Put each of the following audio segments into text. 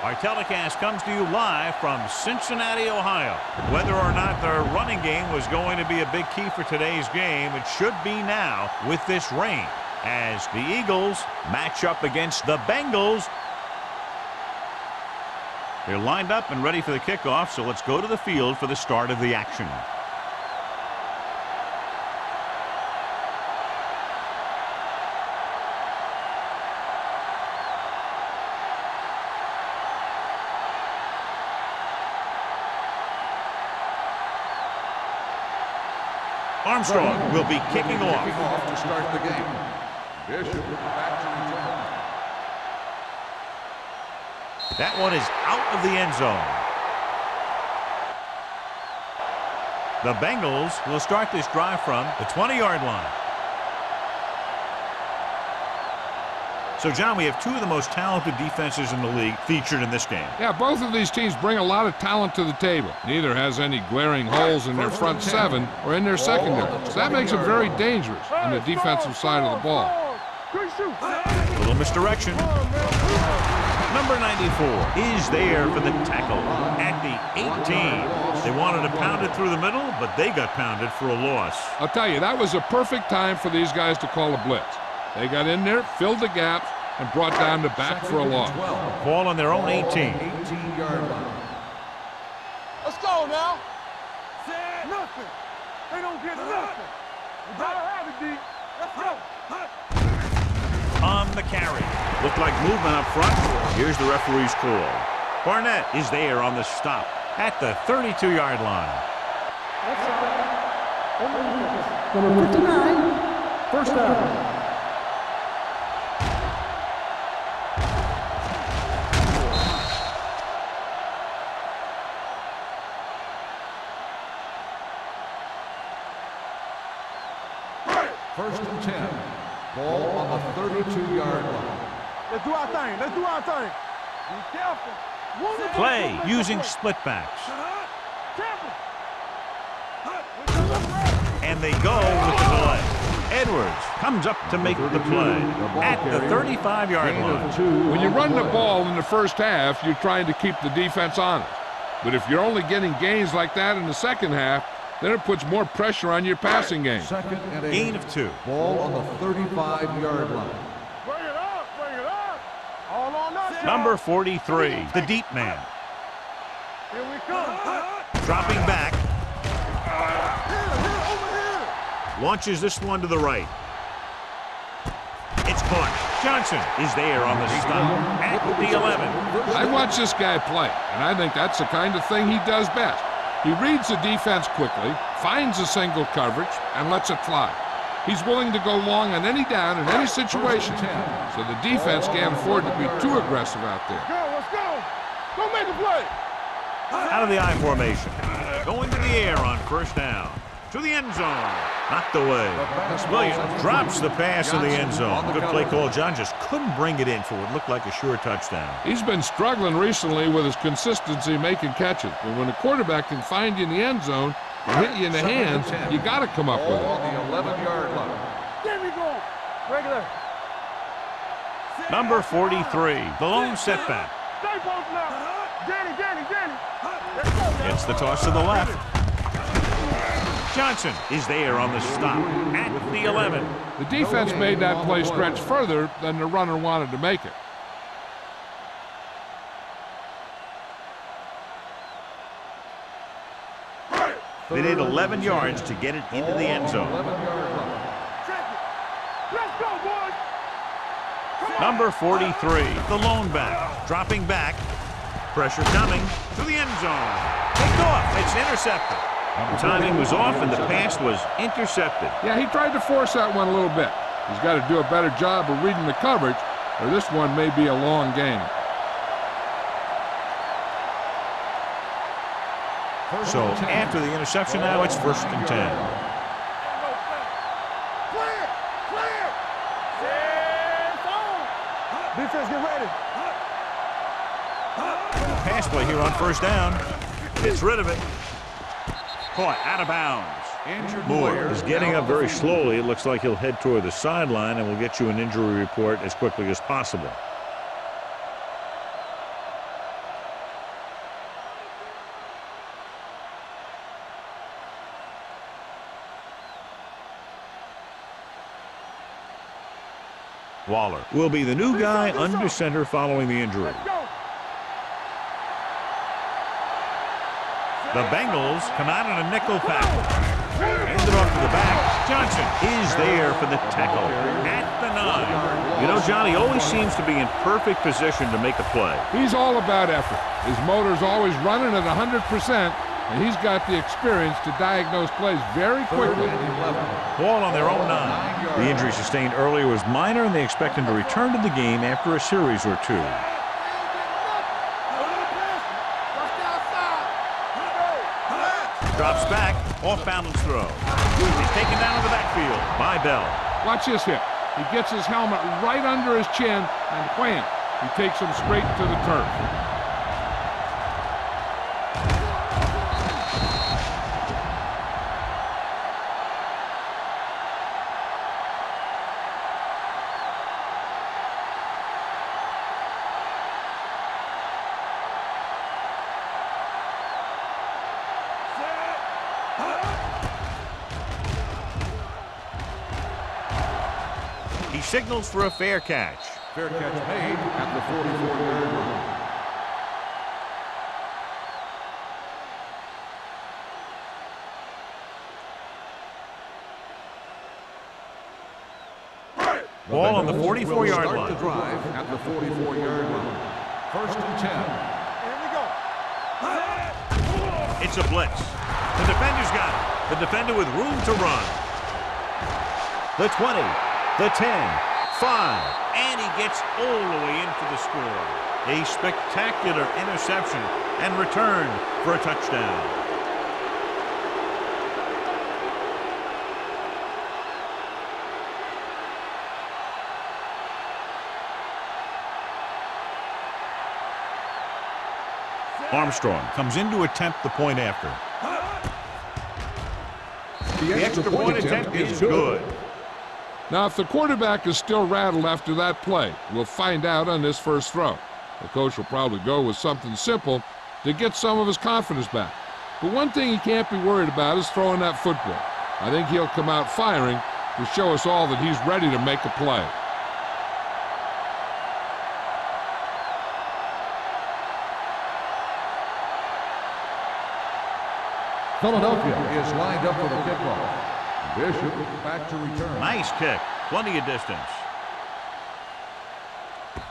Our telecast comes to you live from Cincinnati, Ohio. Whether or not their running game was going to be a big key for today's game, it should be now with this rain, as the Eagles match up against the Bengals. They're lined up and ready for the kickoff, so let's go to the field for the start of the action. Armstrong will be kicking off to start the game. Bishop back to return. That one is out of the end zone. The Bengals will start this drive from the 20-yard line. So, John, we have two of the most talented defenses in the league featured in this game. Yeah, both of these teams bring a lot of talent to the table. Neither has any glaring holes in their front seven or in their secondary. So that makes them very dangerous on the defensive side of the ball. A little misdirection. Number 94 is there for the tackle at the 18. They wanted to pound it through the middle, but they got pounded for a loss. I'll tell you, that was a perfect time for these guys to call a blitz. They got in there, filled the gaps, and brought down the back for a loss. Ball on their own 18. 18-yard line. Let's go now. Nothing. They don't get nothing. You gotta have it, D. Let's go. On the carry. Looked like movement up front. Here's the referee's call. Barnett is there on the stop at the 32-yard line. Number 59, first down. First and 10. Ball on the 32-yard line. Let's do our thing. Let's do our thing. Be careful. Play using split backs. And they go with the delay. Edwards comes up to make the play at the 35-yard line. When you run the ball in the first half, you're trying to keep the defense honest. But if you're only getting gains like that in the second half, then it puts more pressure on your passing game. Second and 8. Gain of 2. Ball on the 35-yard line. Bring it up. Bring it up. All on us. Number 43, the deep man. Here we come. Dropping back. Over here. Launches this one to the right. It's caught. Johnson is there on the stop at the 11. I watch this guy play, and I think that's the kind of thing he does best. He reads the defense quickly, finds a single coverage, and lets it fly. He's willing to go long on any down in any situation, so the defense can't afford to be too aggressive out there. Let's go. Go make a play. Out of the I formation. Going to the air on first down. To the end zone. Knocked away. Williams drops the pass in the end zone. Good play call. John just couldn't bring it in for what looked like a sure touchdown. He's been struggling recently with his consistency making catches. But when a quarterback can find you in the end zone and hit you in the hands, you got to come up with it. On the 11-yard line. There we go. Regular. Number 43, the lone setback. Stay post now. Danny. Let's go. It's the toss to the left. Johnson is there on the stop at the 11. The defense made that play stretch further than the runner wanted to make it. They need 11 yards to get it into the end zone. 11-yard line. Let's go, boys. Number 43, the lone back. Dropping back. Pressure coming to the end zone. Picked off. It's intercepted. The timing was off and the pass was intercepted. Yeah, he tried to force that one a little bit. He's got to do a better job of reading the coverage, or this one may be a long game. So after the interception now, it's first and 10. Clear. Defense, get ready. Pass play here on first down. Gets rid of it. Caught out of bounds. Moore is getting up very slowly. It looks like he'll head toward the sideline, and we'll get you an injury report as quickly as possible. Waller will be the new guy under center following the injury. The Bengals come out in a nickel package. Handed off to the back. Johnson is there for the tackle at the 9. You know, John, he always seems to be in perfect position to make a play. He's all about effort. His motor's always running at 100%, and he's got the experience to diagnose plays very quickly. Ball on their own 9. The injury sustained earlier was minor, and they expect him to return to the game after a series or 2. Drops back, off-balance throw. He's taken down in the backfield by Bell. Watch this hit. He gets his helmet right under his chin, and wham, he takes him straight to the turf. He signals for a fair catch. Fair catch made at the 44-yard line. Ball on the 44-yard line. Start the drive at the 44-yard line. 1st and 10. Here we go. It's a blitz. The defender's got it. The defender with room to run. The 20, the 10, 5, and he gets all the way in for the score. A spectacular interception and return for a touchdown. Armstrong comes in to attempt the point after. The extra point attempt is good. Now, if the quarterback is still rattled after that play, we'll find out on this first throw. The coach will probably go with something simple to get some of his confidence back. But one thing he can't be worried about is throwing that football. I think he'll come out firing to show us all that he's ready to make a play. Philadelphia is lined up for the kickoff. Bishop back to return. Nice kick. Plenty of distance.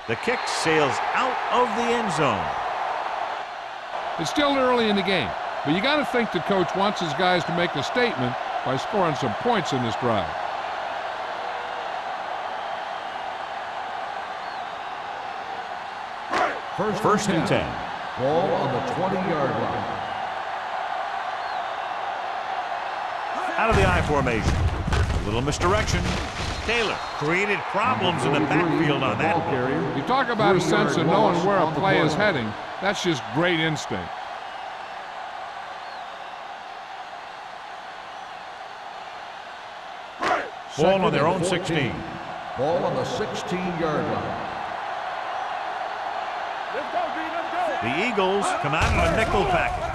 The kick sails out of the end zone. It's still early in the game, but you got to think the coach wants his guys to make a statement by scoring some points in this drive. First and 10. Ball on the 20-yard line. Out of the I formation. A little misdirection. Taylor created problems in the backfield on that carry. You talk about a sense of knowing where a play is heading. That's just great instinct. Ball on their own 16. Ball on the 16-yard line. Let's go, D, let's go. The Eagles come out in a nickel package.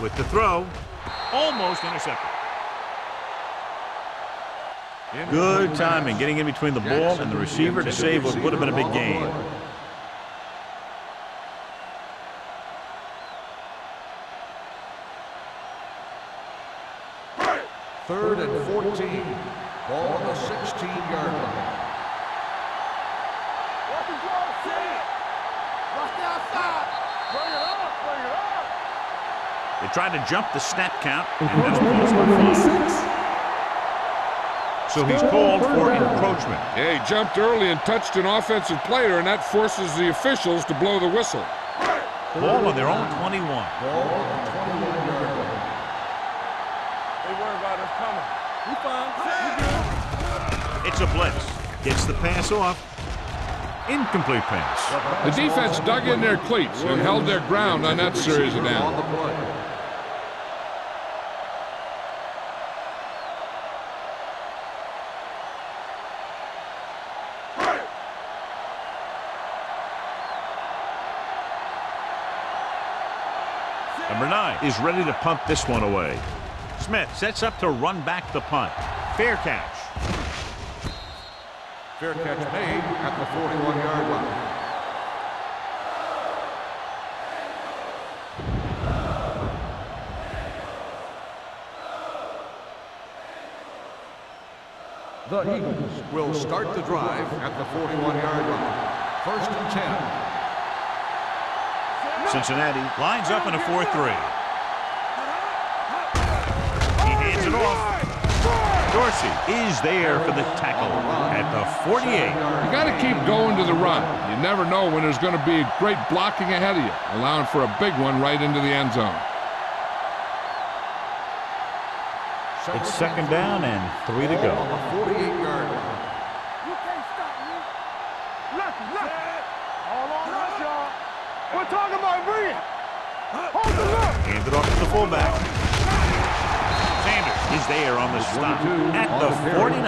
With the throw, almost intercepted. Good timing, getting in between the ball and the receiver to save what would have been a big gain. 3rd and 14. Ball on the 16-yard line. They tried to jump the snap count, and that's almost a flag. So he's called for encroachment. Yeah, he jumped early and touched an offensive player, and that forces the officials to blow the whistle. Ball on their own 21. Ball on the 21-yard line. They worry about us coming. We fine. We good. It's a blitz. Gets the pass off. Incomplete pass. The defense dug in their cleats and held their ground on that series of downs. Number 9 is ready to punt this one away. Smith sets up to run back the punt. Fair catch. Fair catch made at the 41-yard line. The Eagles will start the drive at the 41-yard line. 1st and 10. Cincinnati lines up in a 4-3. He hands it off. Dorsey is there for the tackle at the 48. You got to keep going to the run. You never know when there's going to be great blocking ahead of you, allowing for a big one right into the end zone. It's 2nd down and 3 to go. On the 48-yard line. You can't stop me. Look. All on us, y'all. We're talking about bringing. Hold the look. Hands it off to the fullback. Sanders is there on the stop at the 49.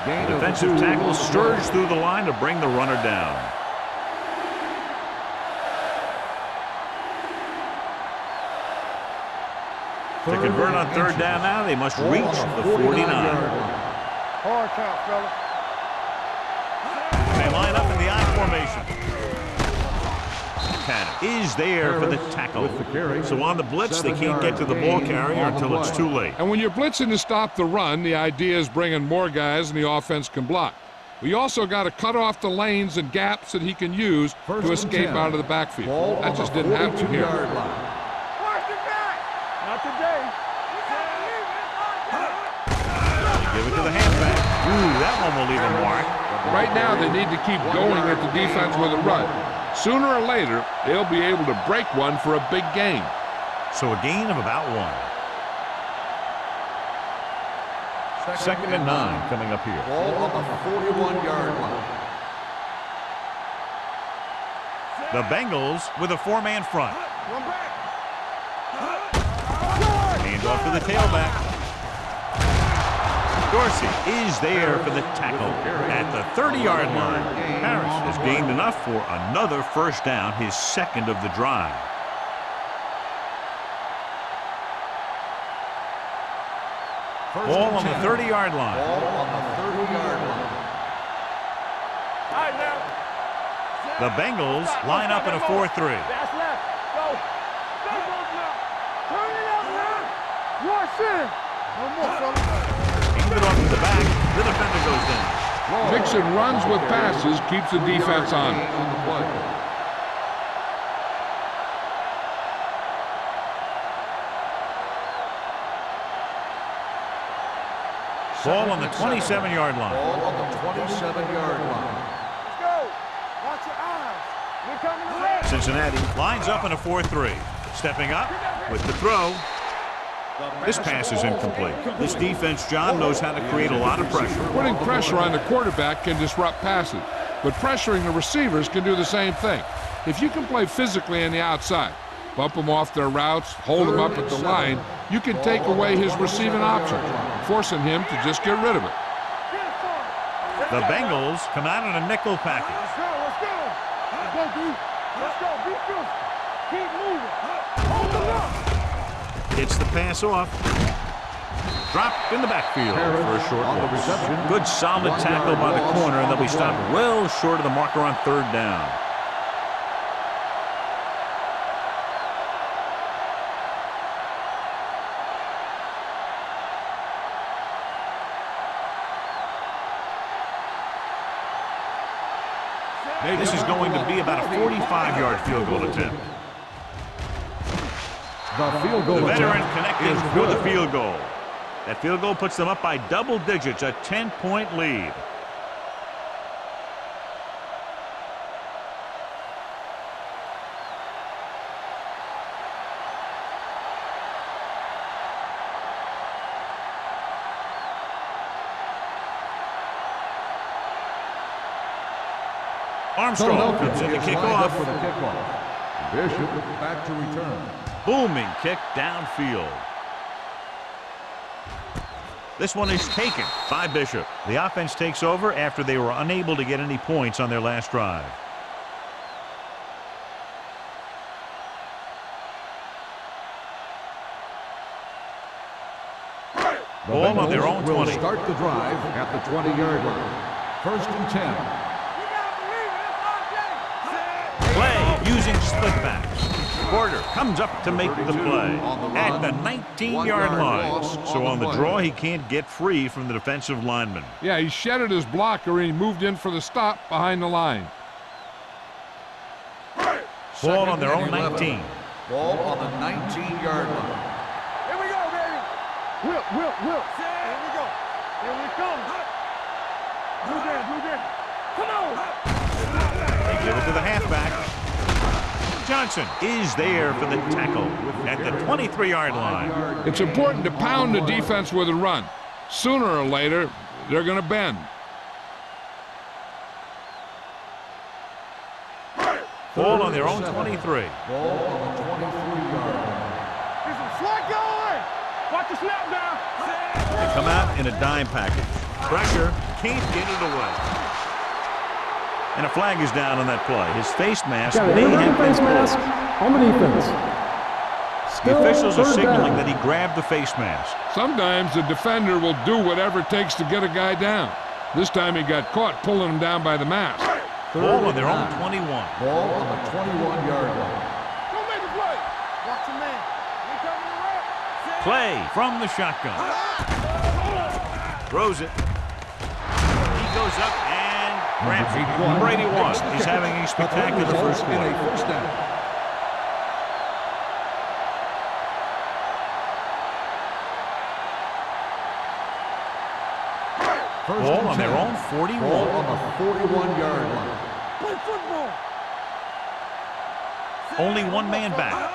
The defensive tackle surged through the line to bring the runner down. To convert on 3rd down now, they must reach the 49. Hard count, fella. They line up in the I formation. Cannon is there for the tackle. So on the blitz, they can't get to the ball carrier until it's too late. And when you're blitzing to stop the run, the idea is bringing more guys than the offense can block. We also got to cut off the lanes and gaps that he can use to escape out of the backfield. That just didn't happen here. Not today. Give it to the halfback. Ooh, that one will leave a mark. Right now, they need to keep going at the defense with a run. Sooner or later, they'll be able to break one for a big gain. So a gain of about 1. 2nd and 9 coming up here. Ball on the 41-yard line. The Bengals with a 4-man front. One back. Hands off to the tailback. Dorsey is there for the tackle at the 30-yard line. Harris has gained enough for another 1st down, his 2nd of the drive. Ball on the 30-yard line. Ball on the 30-yard line. All right, now. The Bengals line up in a 4-3. That's left. Go. Turn it up now. Rush in. No more, fella. Hands it off to the back. The defender goes down. Mixing runs with passes keeps the defense on. Ball on the 27-yard line. Ball on the 27-yard line. Let's go. Watch your eyes. We're coming around. Cincinnati lines up in a 4-3. Stepping up with the throw. This pass is incomplete. This defense, John, knows how to create a lot of pressure. Putting pressure on the quarterback can disrupt passes, but pressuring the receivers can do the same thing. If you can play physically on the outside, bump them off their routes, hold them up at the line, you can take away his receiving options, forcing him to just get rid of it. The Bengals come out in a nickel package. Let's go. Let's go, D. Let's go. Be physical. Keep moving. Hold the look. Hits the pass off. Dropped in the backfield for a short loss. Good solid tackle by the corner, and they'll be stopped well short of the marker on 3rd down. This is going to be about a 45-yard field goal attempt. The field goal The veteran attempt connecting is for the good. field goal. That field goal puts them up by double digits, a 10-point lead. Armstrong comes in to kick off. For the kickoff. Bishop back to return. Booming kick downfield. This one is taken by Bishop. The offense takes over after they were unable to get any points on their last drive. The Ball on their Bengals own will 20. start the drive at the 20-yard line. First and 10. Play using split backs. Porter comes up to make the play at the 19-yard line. So on the draw, he can't get free from the defensive lineman. Yeah, he shedded his blocker and he moved in for the stop behind the line. Ball on their own 19. Ball on the 19-yard line. Here we go, baby. Whip. Here we go. Here we come. Blue game. Come on. They give it to the halfback. Johnson is there for the tackle at the 23-yard line. It's important to pound the defense with a run. Sooner or later, they're going to bend. Ball on their own 23. Ball on the 23-yard line. Get some slack going. Watch the snap down. They come out in a dime package. Pressure, can't get it away. And a flag is down on that play. His face mask Got may an have been face mask pulled. on the defense. The officials are Third signaling down. that he grabbed the face mask. Sometimes the defender will do whatever it takes to get a guy down. This time he got caught pulling him down by the mask. Ball on their own 21. Ball on the 21-yard line. Go make the play. Watch your man. We coming to rap. Play from the shotgun. Throws it. He goes up and grabs it. Brady won. He's having a spectacular first quarter. First down. Ball on their own 41. Ball on the 41-yard line. Play football. Only one man back.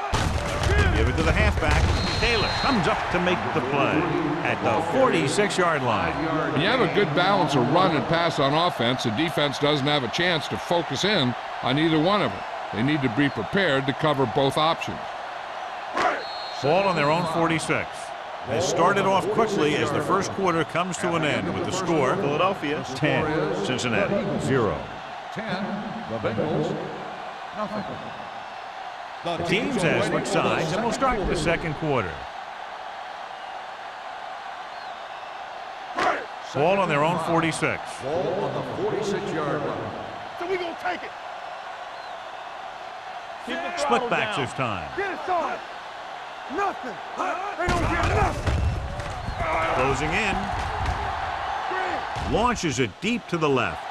Give it to the halfback. Taylor comes up to make the play at the 46-yard line. When you have a good balance of run and pass on offense, the defense doesn't have a chance to focus in on either one of them. They need to be prepared to cover both options. Ball on their own 46. They started off quickly as the first quarter comes to an end with the score Philadelphia 10, Cincinnati 0. 10, the Bengals, nothing. The teams have switched sides and will start the second quarter. Ball on their own 46. Ball on the 46-yard line. So we gonna take it. Split backs this time. Get it, son. Nothing. They don't get nothing. Closing in. Launches it deep to the left.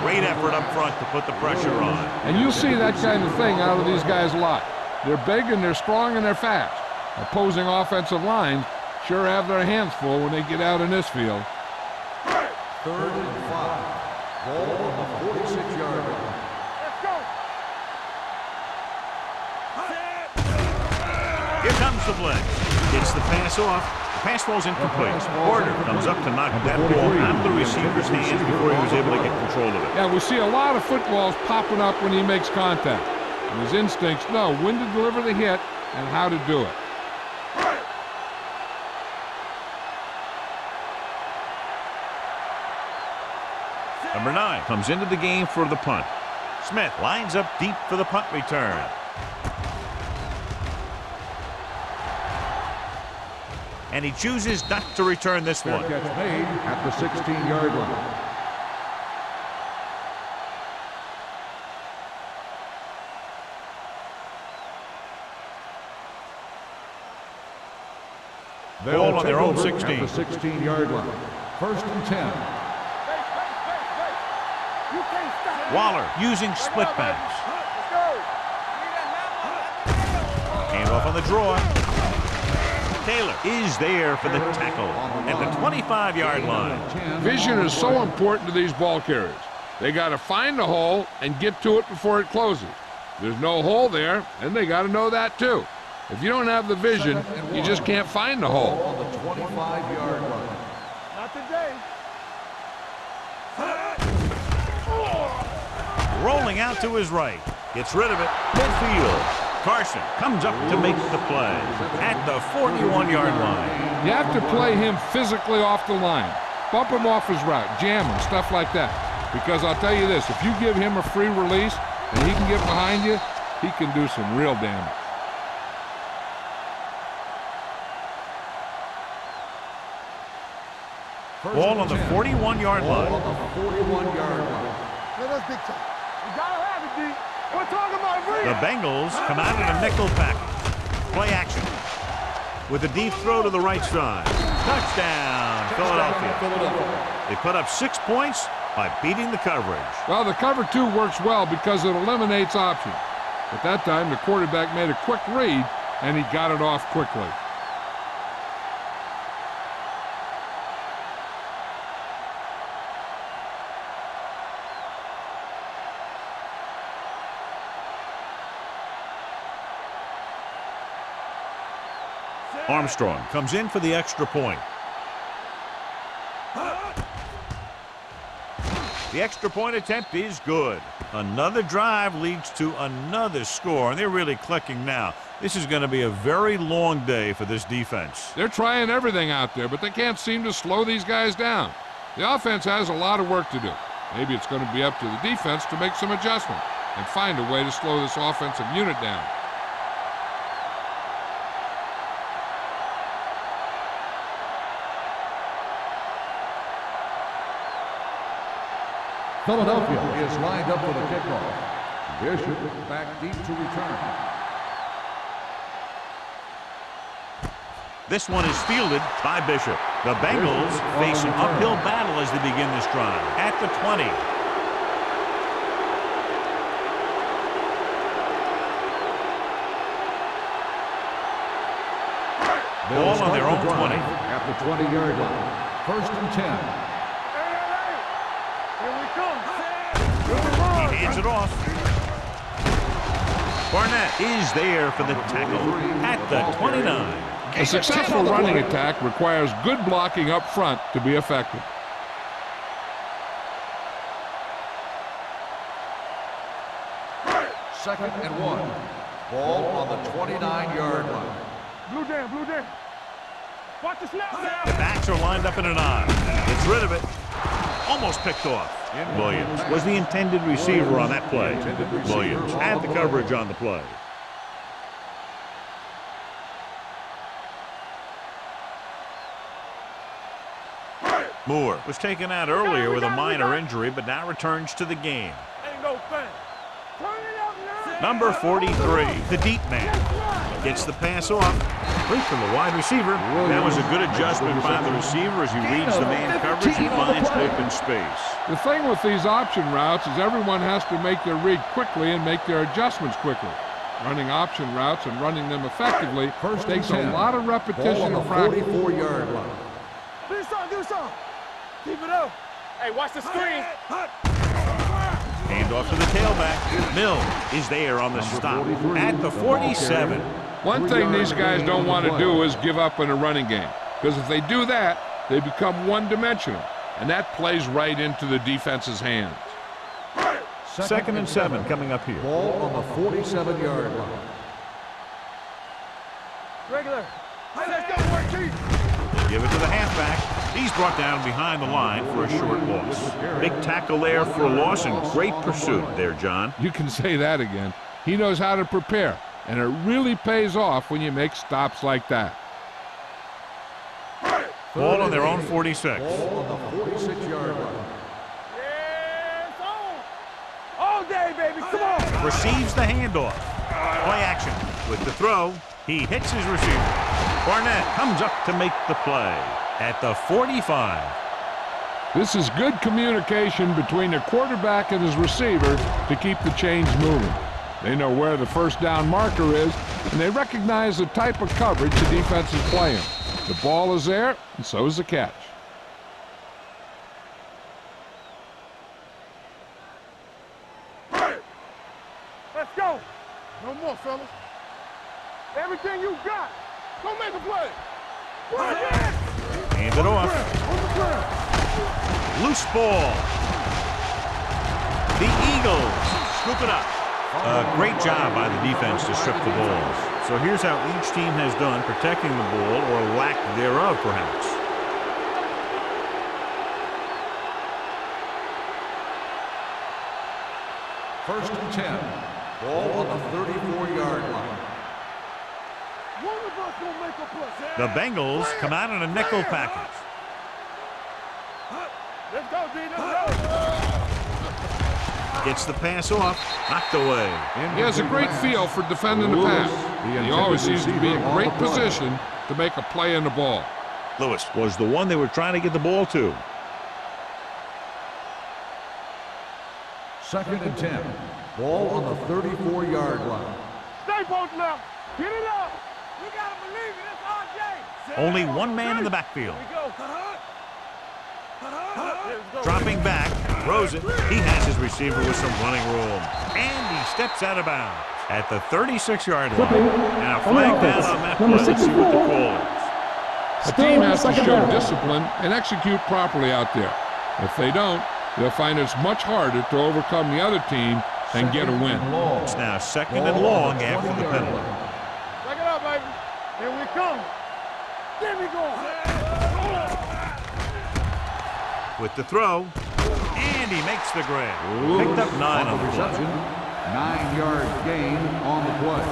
Great effort up front to put the pressure on. And you'll see that kind of thing out of these guys a lot. They're big and they're strong and they're fast. Opposing offensive lines sure have their hands full when they get out in this field. 3rd and 5. Ball on the 46-yard line. Let's go. Here comes the blitz. Gets the pass off. The pass falls incomplete. Porter comes up to knock that ball out of the receiver's hands before he was able to get control of it. Yeah, we see a lot of footballs popping up when he makes contact. And his instincts know when to deliver the hit and how to do it. Number 9 comes into the game for the punt. Smith lines up deep for the punt return. And he chooses not to return this one. Catch made at the 16-yard line. Ball on their own At 16. the 16-yard line. 1st and 10. You can't stop. Waller using split backs. Hand off on the draw. Taylor is there for the tackle at the 25-yard line. Vision is so important to these ball carriers. They got to find the hole and get to it before it closes. There's no hole there, and they got to know that too. If you don't have the vision, you just can't find the hole. On the 25-yard line. Not today. Rolling out to his right. Gets rid of it. Midfield. Carson comes up to make the play at the 41-yard line. You have to play him physically off the line. Bump him off his route, jam him, stuff like that. Because I'll tell you this, if you give him a free release and he can get behind you, he can do some real damage. Ball on the 41-yard line. Ball on the 41-yard line. Let us big time. You gotta have it, D. We're talking about Reed. The Bengals come out in a nickel package. Play action. With a deep throw to the right side. Touchdown, Philadelphia. They put up 6 points by beating the coverage. Well, the cover 2 works well because it eliminates options. At that time, the quarterback made a quick read, and he got it off quickly. Armstrong comes in for the extra point. The extra point attempt is good. Another drive leads to another score, and they're really clicking now. This is going to be a very long day for this defense. They're trying everything out there, but they can't seem to slow these guys down. The offense has a lot of work to do. Maybe it's going to be up to the defense to make some adjustment and find a way to slow this offensive unit down. Philadelphia is lined up for the kickoff. Bishop back deep to return. This one is fielded by Bishop. The Bengals face an uphill battle as they begin this drive. At the 20. Ball on their own 20. At the 20-yard line. 1st and 10. He hands it off. Barnett is there for the tackle at the 29. A successful running attack requires good blocking up front to be effective. Second and 1. Ball on the 29-yard line. Blue down, blue down. Watch the snap. The backs are lined up in an I. Gets rid of it. Almost picked off. Williams was the intended receiver on that play. Williams had the coverage on the play. Moore was taken out earlier with a minor injury, but now returns to the game. Ain't no thing. Turn it up now. Number 43, the deep man. Gets the pass off. Right from the wide receiver. That was a good adjustment by the receiver as he reads the man coverage and finds open space. The thing with these option routes is everyone has to make their read quickly and make their adjustments quickly. Running option routes and running them effectively takes a lot of repetition and practice. 44-yard line. Do something. Keep it up. Hey, watch the screen. Hand off to the tailback. Mill is there on the stop at the 47. One thing these guys don't want to do is give up in a running game, because if they do that, they become one-dimensional, and that plays right into the defense's hands. 2nd and 7 coming up here. Ball on the 47-yard line. Regular. Let's go, work, Chief. Give it to the halfback. He's brought down behind the line for a short loss. Big tackle there for a loss and great pursuit there, John. You can say that again. He knows how to prepare, and it really pays off when you make stops like that. Ball on their own 46. Ball on the 46-yard line. Yes, on. All day, baby. Come on. Receives the handoff. Play action. With the throw, he hits his receiver. Barnett comes up to make the play at the 45. This is good communication between the quarterback and his receiver to keep the chains moving. They know where the first down marker is, and they recognize the type of coverage the defense is playing. The ball is there, and so is the catch. Let's go. No more, fellas. Everything you got. Go make a play. Hand it off. Loose ball. The Eagles scoop it up. A great job by the defense to strip the balls. So here's how each team has done protecting the ball, or lack thereof, perhaps. First and 10. Ball on the 34-yard line. The Bengals come out in a nickel package. Let's go, D. Let's go. Gets the pass off. Knocked away. He has a great feel for defending the pass. He always seems to be in great position to make a play in the ball. Lewis was the one they were trying to get the ball to. 2nd and 10. Ball on the 34-yard line. Stay posted up. Get it up. We got to believe it. It's RJ. Only one man in the backfield. Here we go. Dropping back, throws it. He has his receiver with some running room. And he steps out of bounds at the 36-yard line. And a flag down on that play. Let's see what the call is. A team has to show discipline and execute properly out there. If they don't, they'll find it's much harder to overcome the other team and get a win. It's now 2nd and long after the penalty. Check it out, baby. Here we come. There we go. With the throw, and he makes the grab. Picked up 9 on the reception. play. 9-yard gain on the play.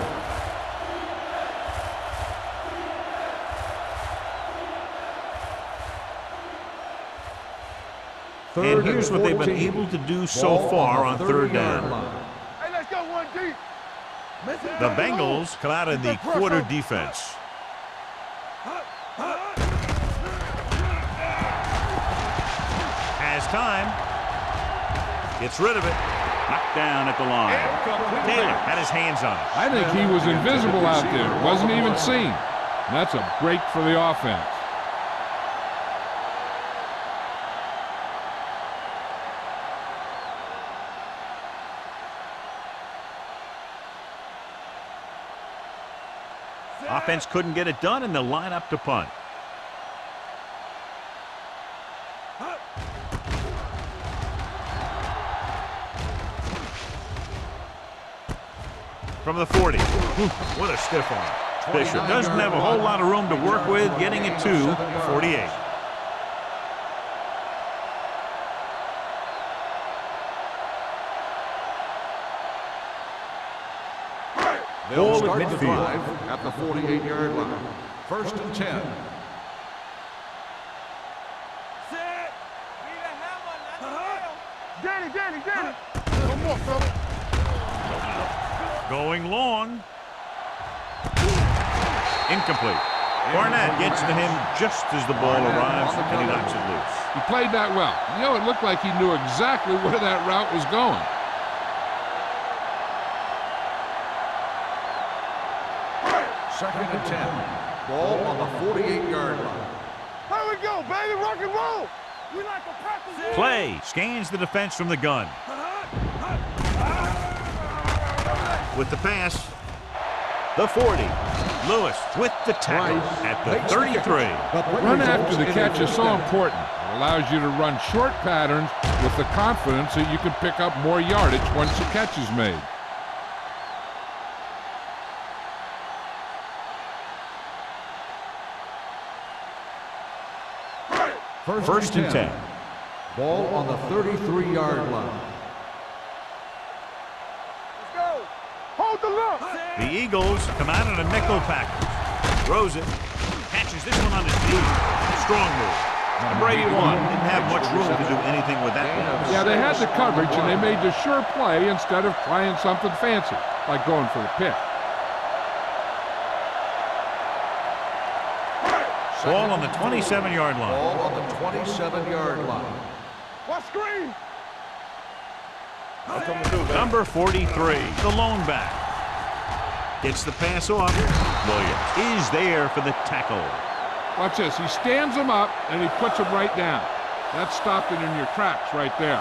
And here's what they've been able to do so far on 3rd down. Hey, let's go 1 deep. The Bengals come out in the quarter defense. Has time. Gets rid of it. Knocked down at the line. Taylor had his hands on it. I think he was invisible out there. Wasn't even seen. And that's a break for the offense. Offense couldn't get it done, and they'll line up to punt. From the 40. What a stiff arm. Bishop doesn't have a whole lot of room to work with, getting it to 48. They'll start the drive at the 48-yard line. 1st and 10. Set. Be the hammer, not the nail. Danny. No more, fella. Going long. Incomplete. Barnett gets to him just as the ball arrives, and he knocks it loose. He played that well. You know, it looked like he knew exactly where that route was going. Second and 10. Ball on the 48-yard line. Here we go, baby. Rock and roll. We like a practice. Play scans the defense from the gun. With the pass, the 40. Lewis with the tackle at the 33. Run after the catch is so important. It allows you to run short patterns with the confidence that you can pick up more yardage once the catch is made. First and 10. Ball on the 33-yard line. Let's go. Hold the look. The Eagles come out in a nickel package. Throws it. Catches this one on his knee. Strong move. And Brady won. Didn't have much room to do anything with that one. Yeah, they had the coverage, and they made the sure play instead of trying something fancy, like going for the pick. Ball on the 27-yard line. Ball on the 27-yard line. What screen? Number 43, the lone back. Gets the pass off. Williams is there for the tackle. Watch this. He stands him up, and he puts him right down. That stopped it in your tracks right there.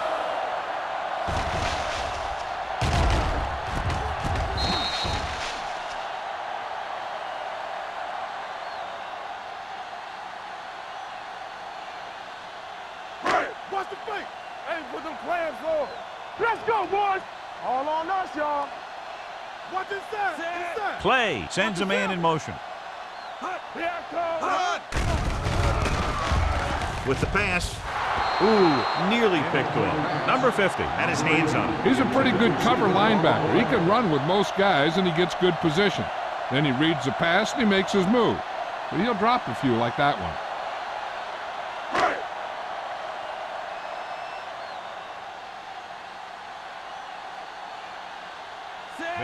What's the fake? Hey, put them plans on. Let's go, boys. All on us, y'all. What's inside? Play sends a man in motion. Here I come. With the pass. Ooh, nearly picked off. Number 50 had his hands on it. He's a pretty good cover linebacker. He can run with most guys, and he gets good position. Then he reads the pass, and he makes his move. But he'll drop a few like that one.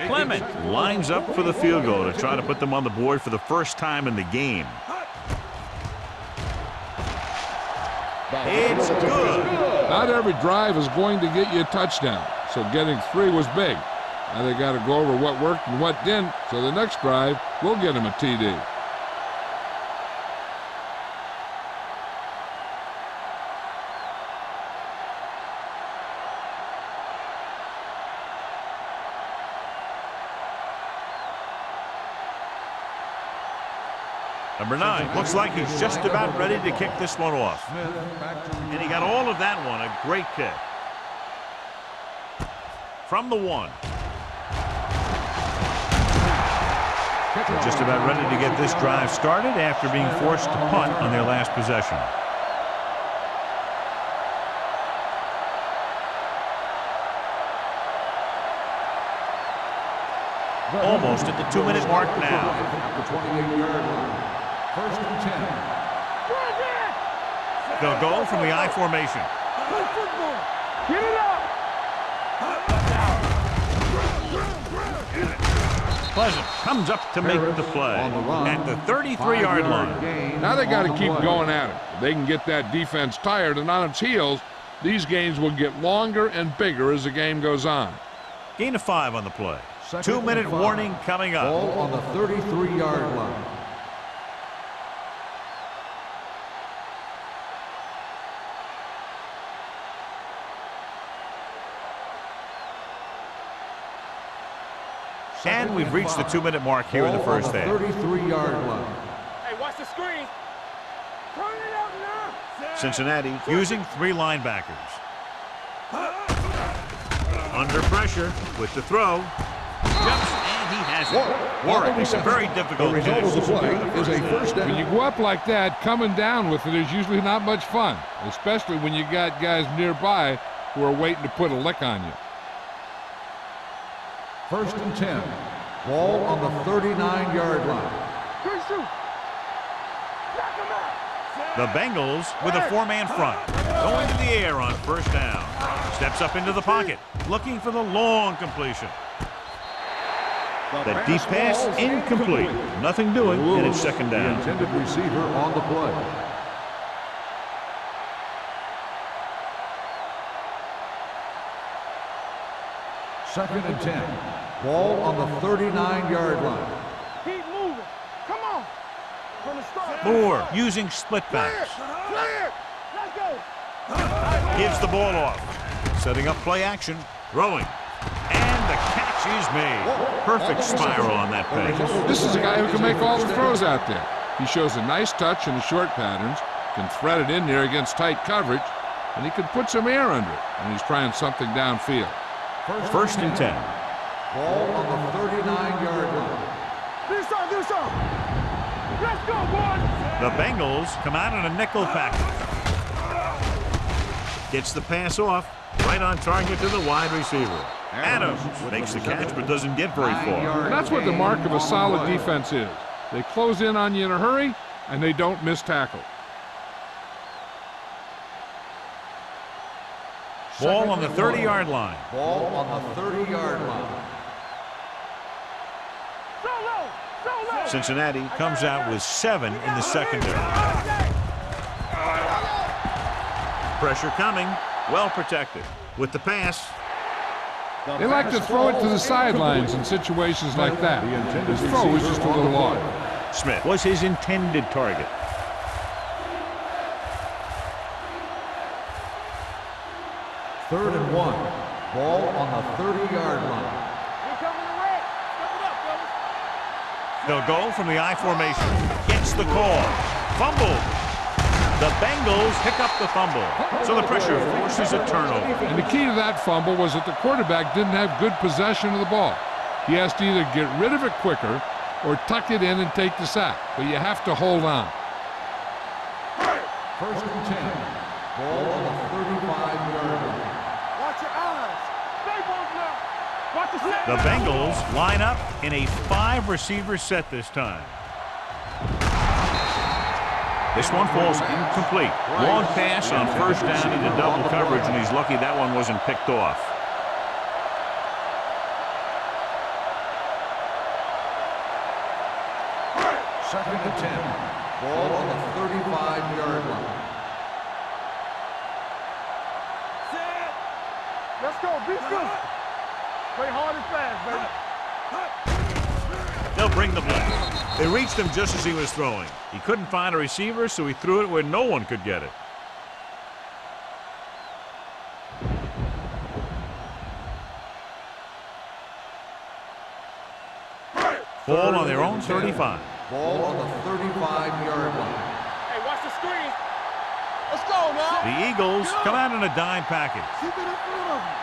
Clement lines up for the field goal to try to put them on the board for the first time in the game. It's good. Not every drive is going to get you a touchdown, so getting 3 was big. Now they got to go over what worked and what didn't, so the next drive will get him a TD. Number 9 looks like he's just about ready to kick this one off. And he got all of that one. A great kick. From the 1. They're just about ready to get this drive started after being forced to punt on their last possession. Almost at the 2-minute mark now. The 28-yard line. First and 10. They'll go from the I formation. Play football. Get it up. Pleasant comes up to make the play at the 33-yard line. Now they got to keep going at it. If they can get that defense tired and on its heels, these games will get longer and bigger as the game goes on. Gain of 5 on the play. 2-minute warning coming up. Ball on the 33-yard line. And we've reached the 2-minute mark here in the first half. 33-yard line. Hey, watch the screen. Turn it out now. Cincinnati using 3 linebackers. Under pressure with the throw. Jumps, and he has it. Warwick makes a very difficult The result of the finish. play is a first down. When you go up like that, coming down with it is usually not much fun, especially when you got guys nearby who are waiting to put a lick on you. First and 10. Ball on the 39-yard line. Good shoot. Knock him out. The Bengals with a 4-man front. Going to the air on first down. Steps up into the pocket. Looking for the long completion. The deep pass incomplete. Nothing doing, and it's second The down. intended receiver on the play. Second and 10. Ball on the 39-yard line. Keep moving. Come on. From the start. Moore using split backs. Clear. Let's go. Gives the ball off. Setting up play action. Throwing. And the catch is made. Perfect spiral on that pass. This is a guy who can make all the throws out there. He shows a nice touch in the short patterns, can thread it in there against tight coverage, and he can put some air under it when he's trying something downfield. First and 10. Ball on the 39-yard line. Do something. Let's go, boys. The Bengals come out in a nickel package. Gets the pass off. Right on target to the wide receiver. Adams makes the catch but doesn't get very far. And that's what the mark of a solid defense is. They close in on you in a hurry, and they don't miss tackle. Ball on the 30-yard line. Ball on the 30-yard line. Solo. Cincinnati comes out with 7 in the secondary. Pressure coming. Well protected. With the pass. They like to throw it to the sidelines in situations like that. His throw was just a little off. Smith was his intended target. Third and 1. Ball on the 30-yard line. Here coming the red. Step it up, fellas. They'll go from the I formation. Gets the call. Fumbled. The Bengals pick up the fumble. So the pressure forces a turnover. And the key to that fumble was that the quarterback didn't have good possession of the ball. He has to either get rid of it quicker or tuck it in and take the sack. But you have to hold on. First and 10. Ball on the 35-yard line. Watch your eyes. Stay both now. Watch the set. The Bengals line up in a 5-receiver set this time. This one falls incomplete. Long pass on first down into double coverage, and he's lucky that one wasn't picked off. 10. Ball on the 35-yard line. Let's go. Be good. Play hard and fast, baby. They'll bring the blitz. They reached him just as he was throwing. He couldn't find a receiver, so he threw it where no one could get it. Ball on their own 35. Ball on the 35-yard line. Hey, watch the screen. Let's go, man. The Eagles come out in a dime package. Keep it in front of him.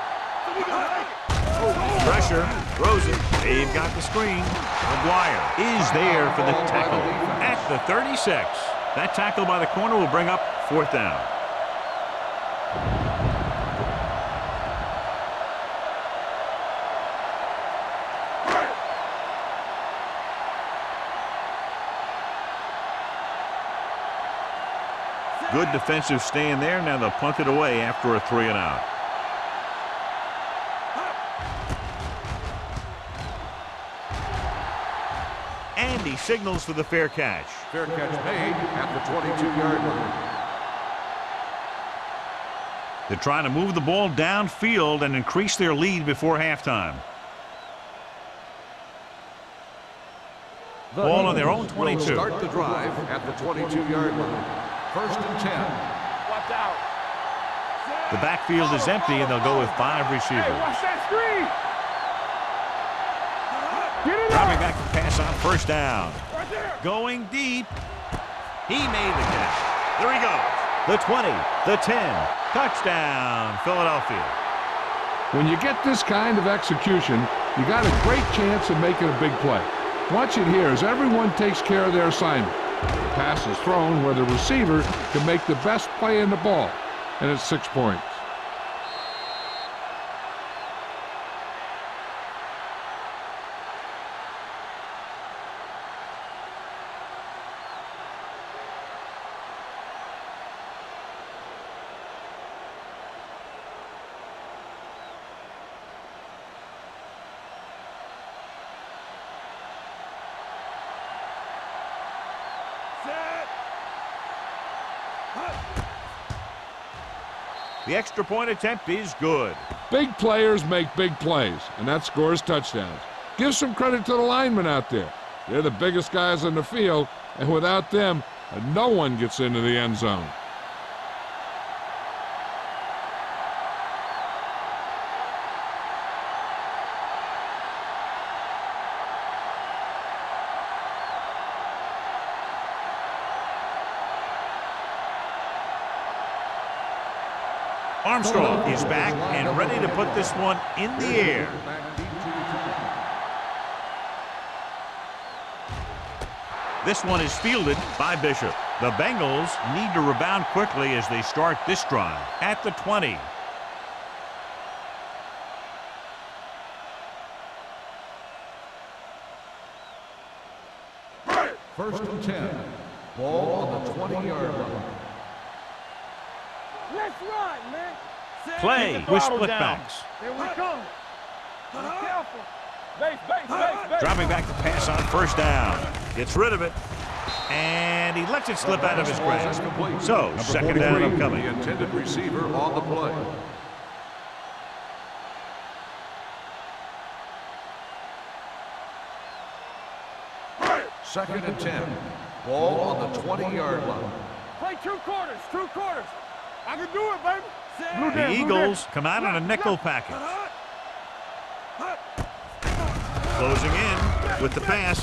So we can Pressure, throws it. They've got the screen. McGuire is there for the tackle at the 36. That tackle by the corner will bring up 4th down. Good defensive stand there. Now they'll punt it away after a 3-and-out. And he signals for the fair catch. Fair catch made at the 22-yard line. They're trying to move the ball downfield and increase their lead before halftime. Ball on their own 22. Start the drive at the 22-yard line. 1st and 10. watch out. The backfield is empty, and they'll go with 5 receivers. Hey, watch that screen. Get it Dropping up. back to pass on 1st down. Right there. Going deep. He made the catch. There he goes. The 20, the 10. Touchdown, Philadelphia. When you get this kind of execution, you got a great chance of making a big play. Watch it here as everyone takes care of their assignment. The pass is thrown where the receiver can make the best play in the ball, and it's 6 points. The extra point attempt is good. Big players make big plays, and that scores touchdowns. Give some credit to the linemen out there. They're the biggest guys on the field, and without them, no one gets into the end zone. Armstrong is back and ready to put this one in the air. This one is fielded by Bishop. The Bengals need to rebound quickly as they start this drive at the 20. First and 10. Ball on the 20-yard line. Let's run, man. Play with split backs. Here we come. Be careful. Base. Dropping back to pass on 1st down. Gets rid of it. And he lets it slip out of his grasp. So, 2nd down upcoming. The intended receiver on the play. Second and 10. Ball on the 20-yard line. Play 2 quarters. I can do it, baby. The Eagles come out in a nickel package. Closing in with the pass.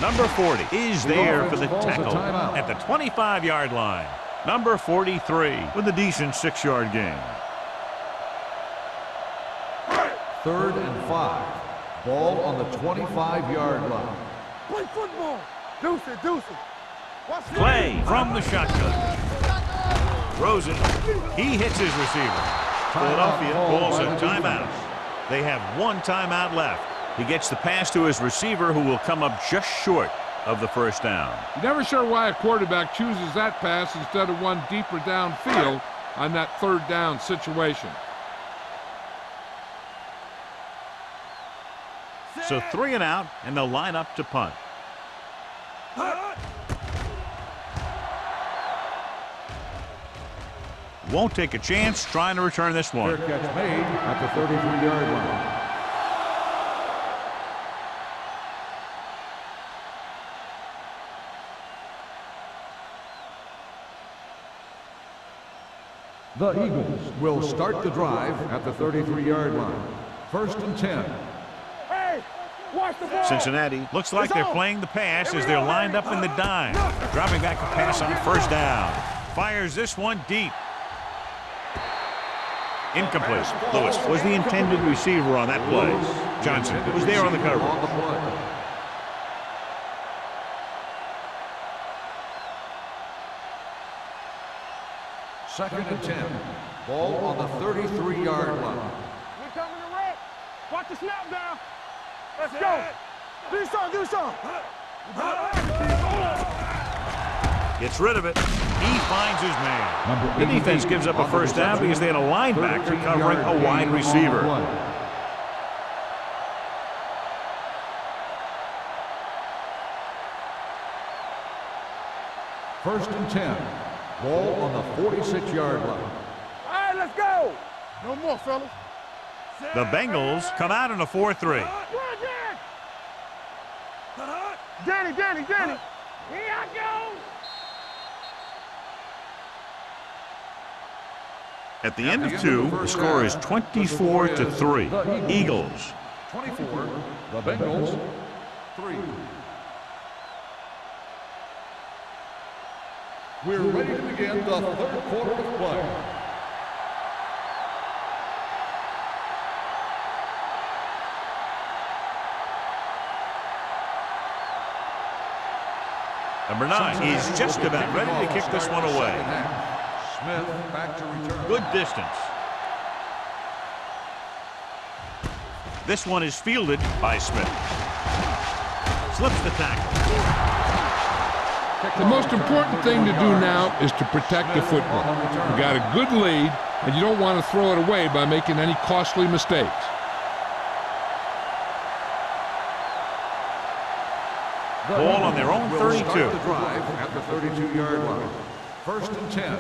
Number 40 is there for the tackle at the 25-yard line. Number 43 with a decent 6-yard gain. 3rd and 5. Ball on the 25-yard line. Play football. Deuce it. Watch the Play from the shotgun. Throws it. He hits his receiver. Philadelphia calls a timeout. They have 1 timeout left. He gets the pass to his receiver, who will come up just short of the 1st down. You're never sure why a quarterback chooses that pass instead of one deeper downfield on that 3rd down situation. So 3 and out, and they'll line up to punt. Won't take a chance trying to return this one. Fair catch made at the 33-yard line. The Eagles will start the drive at the 33-yard line. 1st and 10. Hey, watch the ball. Cincinnati looks like they're playing the pass as they're lined up in the dime. Dropping back to pass on 1st down. Fires this one deep. Incomplete. Lewis was the intended receiver on that play. Johnson was there on the cover. Second and 10. Ball on the 33-yard line. We coming to wreck. Watch the snap down. Let's go. Do something, do something. Gets rid of it. He finds his man. The defense gives up a 1st down because they had a linebacker covering a wide receiver. First and 10. Ball on the 46-yard line. All right, let's go. No more, fellas. The Bengals come out in a 4-3. Danny. Here I go. At the end of 2, the score is 24-3. Eagles. 24. The Bengals. 3. We're ready to begin the 3rd quarter of play. Number 9 is just about ready to kick this one away. Smith back to return. Good distance. This one is fielded by Smith. Slips the tackle. The most important thing to do now is to protect the football. You got a good lead, and you don't want to throw it away by making any costly mistakes. Ball on their own 32. Start the drive at the 32-yard line. 1st and 10.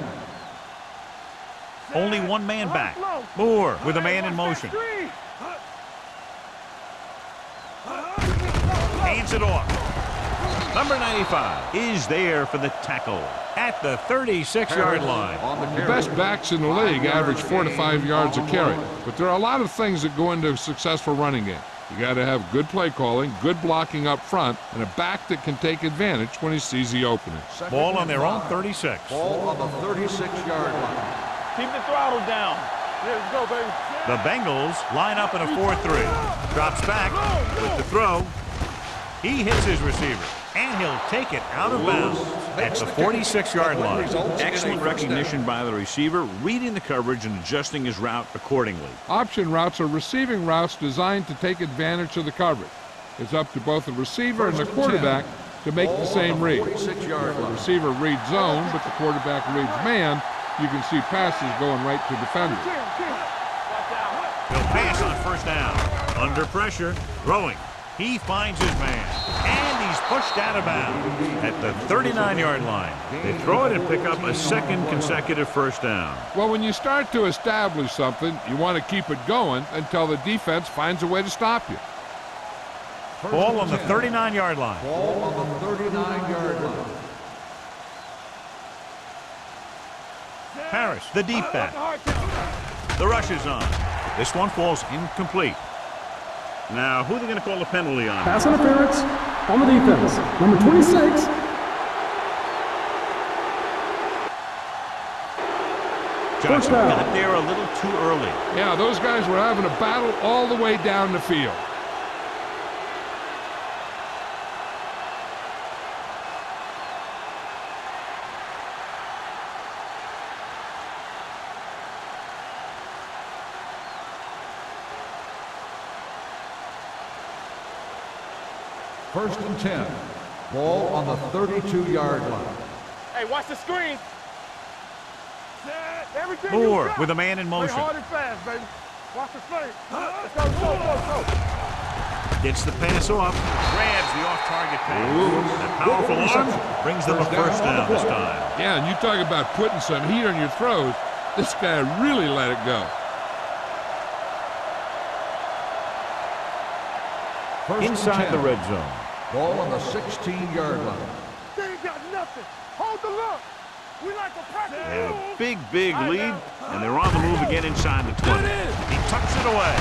Only one man back. Moore with a man in motion. Hands it off. Number 95 is there for the tackle at the 36-yard line. The best backs in the league average 4 to 5 yards a carry, but there are a lot of things that go into a successful running game. You got to have good play calling, good blocking up front, and a back that can take advantage when he sees the opening. Ball on their own 36. Ball on the 36-yard line. Keep the throttle down. Let's go, baby. The Bengals line up in a 4-3. Drops back with the throw. He hits his receiver, and he'll take it out of bounds at the 46-yard line. Excellent recognition by the receiver, reading the coverage and adjusting his route accordingly. Option routes are receiving routes designed to take advantage of the coverage. It's up to both the receiver and the quarterback to make the same read. If the receiver reads zone, but the quarterback reads man, you can see passes going right to defenders. He'll pass on 1st down. Under pressure, throwing. He finds his man, and he's pushed out of bounds at the 39-yard line. They throw it and pick up a 2nd consecutive 1st down. Well, when you start to establish something, you want to keep it going until the defense finds a way to stop you. Ball on the 39-yard line. Ball on the 39-yard line. Harris, the deep back. The rush is on. This one falls incomplete. Now, who are they going to call a penalty on? Pass interference on the defense. Number 26. Johnson got there a little too early. Yeah, those guys were having a battle all the way down the field. First and 10. Ball on the 32-yard line. Hey, watch the screen. Everything Moore with a man in Play motion. hard and fast, baby. Watch the play. Let's go. Gets the pass off, grabs the off-target pass. That powerful arm brings them a first down this time. Yeah, and you talk about putting some heat on your throws. This guy really let it go. Inside the red zone. Ball on the 16-yard line. They ain't got nothing. Hold the look. We like to practice. They have a big lead, and they're on the move again inside the 20. He tucks it away,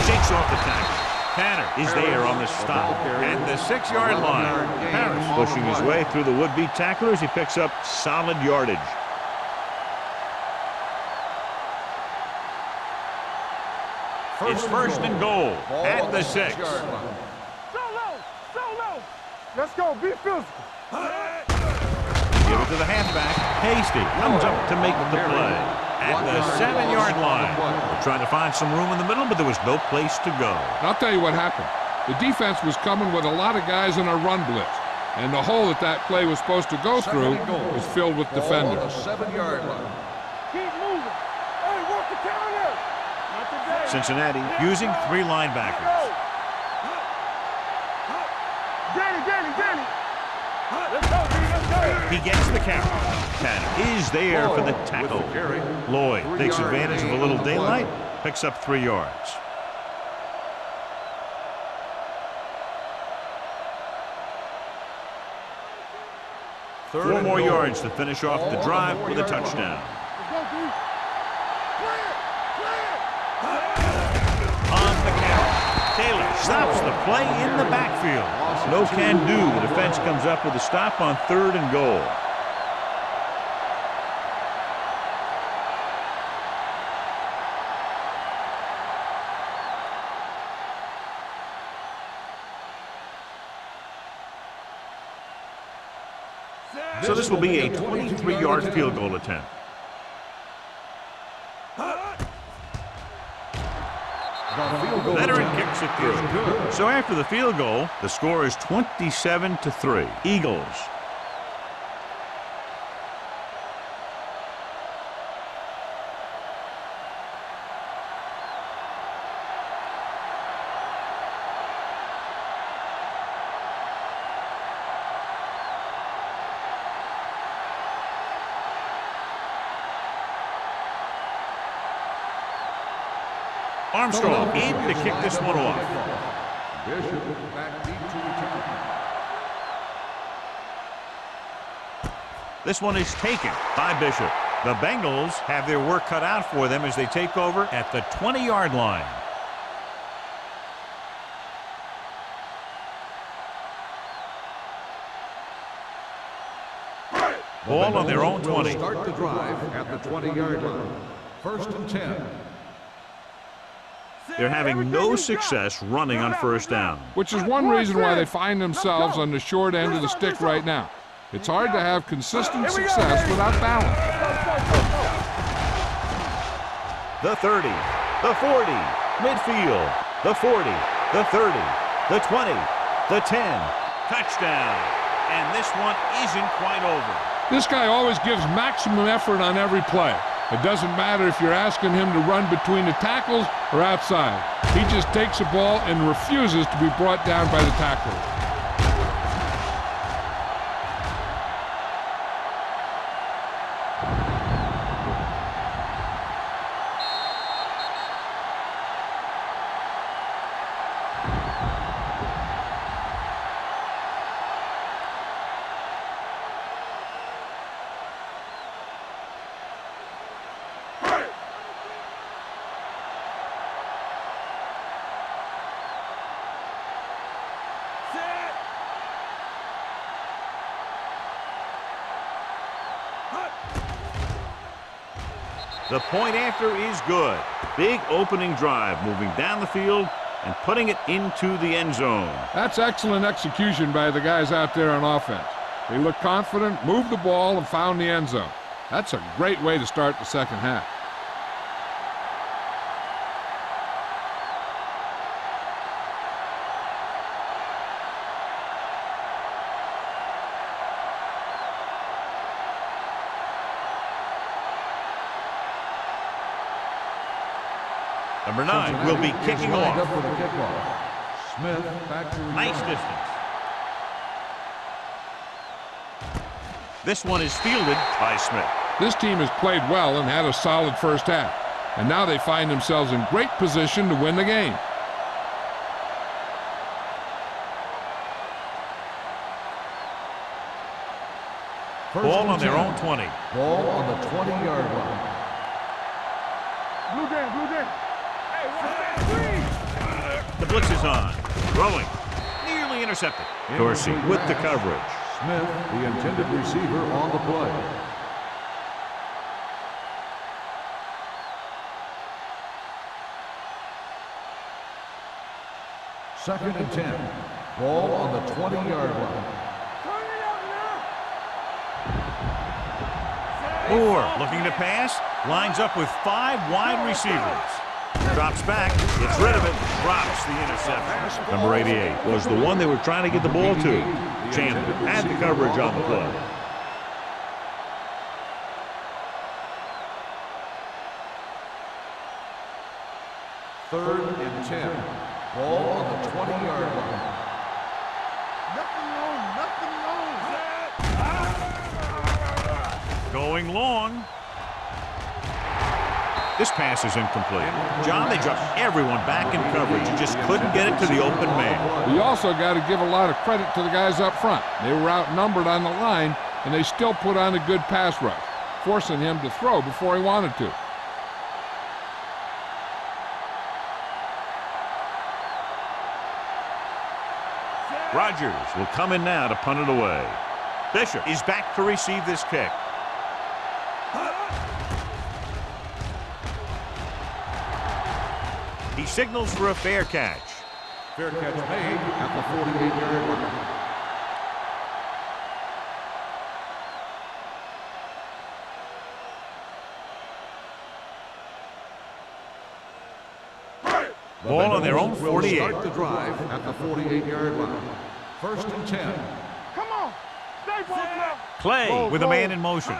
shakes off the tackle. Tanner is there on the stop at the 6-yard line. Harris pushing his way through the would-be tacklers. He picks up solid yardage. It's first and goal at the 6. So low. Let's go. Be physical. Give it to the halfback. Hasty comes up to make the play at the 7-yard line. They're trying to find some room in the middle, but there was no place to go. And I'll tell you what happened. The defense was coming with a lot of guys in a run blitz, and the hole that play was supposed to go through was filled with defenders. Ball on the 7-yard line. Keep moving. Hey, work the counter. Not today. Cincinnati using 3 linebackers. Danny. Let's go, D. Let's go. He gets the carry. Tanner is there for the tackle. Lloyd takes advantage of a little daylight, picks up 3 yards. Four more yards to finish off the drive with a touchdown. Let's go, D. On the carry, Taylor stops the play in the backfield. No can do. The defense comes up with a stop on 3rd and goal. So this will be a 23-yard field goal attempt. Veteran kicks it through. So after the field goal, the score is 27-3. Eagles. Armstrong in to kick this one off. Bishop back deep to return. This one is taken by Bishop. The Bengals have their work cut out for them as they take over at the 20-yard line. Ball on their own 20. Start the drive at the 20-yard line. 1st and 10. They're having no success running on 1st down. Which is one reason why they find themselves on the short end of the stick right now. It's hard to have consistent success without balance. The 30, the 40, midfield, the 40, the 30, the 20, the 10, touchdown. And this one isn't quite over. This guy always gives maximum effort on every play. It doesn't matter if you're asking him to run between the tackles or outside. He just takes the ball and refuses to be brought down by the tackler. The point after is good. Big opening drive, moving down the field and putting it into the end zone. That's excellent execution by the guys out there on offense. They looked confident, moved the ball, and found the end zone. That's a great way to start the second half. Number 9 will be kicking off. Up for the kickoff. Smith back to return. Nice distance. This one is fielded by Smith. This team has played well and had a solid first half. And now they find themselves in great position to win the game. Ball on their own 20. Ball on the 20-yard line. Blue game, blue game. Hey, watch that screen. The blitz is on. Throwing. Nearly intercepted. Dorsey with the coverage. Smith, the intended receiver, on the play. Second and 10. Ball on the 20-yard line. Turn it up now. Moore looking to pass. Lines up with 5 wide receivers. Drops back. Gets rid of it. Drops the interception. Number 88 was the one they were trying to get the ball to. Chandler had the coverage on the play. Third and 10. Ball on the 20-yard line. Nothing long. Going long. This pass is incomplete. John, they dropped everyone back in coverage. You just couldn't get it to the open man. You also got to give a lot of credit to the guys up front. They were outnumbered on the line, and they still put on a good pass rush, forcing him to throw before he wanted to. Rodgers will come in now to punt it away. Bishop is back to receive this kick. He signals for a fair catch. Fair catch made at the 48-yard line. Ball on their own 48. Start the drive at the 48-yard line. First and 10. Come on. Stay ball club. Play with a man in motion.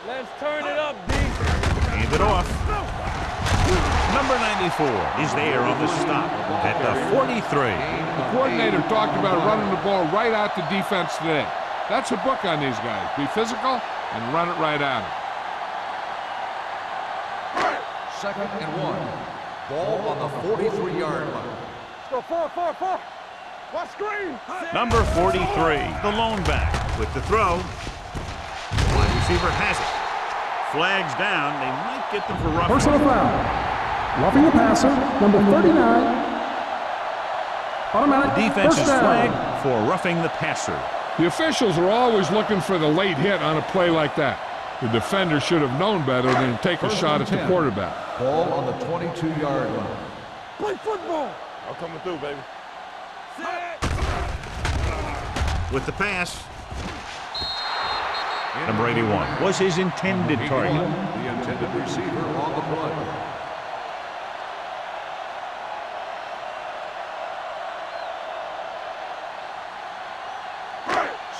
Let's turn it up, D. Hand it off. Number 94 is there on the stop at the 43. The coordinator talked about running the ball right at the defense today. That's a book on these guys. Be physical and run it right at them. Second and 1. Ball on the 43-yard line. Let's go 4. Watch screen. Number 43, the lone back with the throw. Wide receiver has it. Flags down. They might get them for roughing. Personal foul. Roughing the passer, number 39. Automatic The defense is first down. flagged for roughing the passer. The officials are always looking for the late hit on a play like that. The defender should have known better than to take a First shot and at the 10. quarterback. Ball on the 22-yard line. Play football. I'm coming through, baby. With the pass. Number 81 was his intended target. The intended receiver on the play.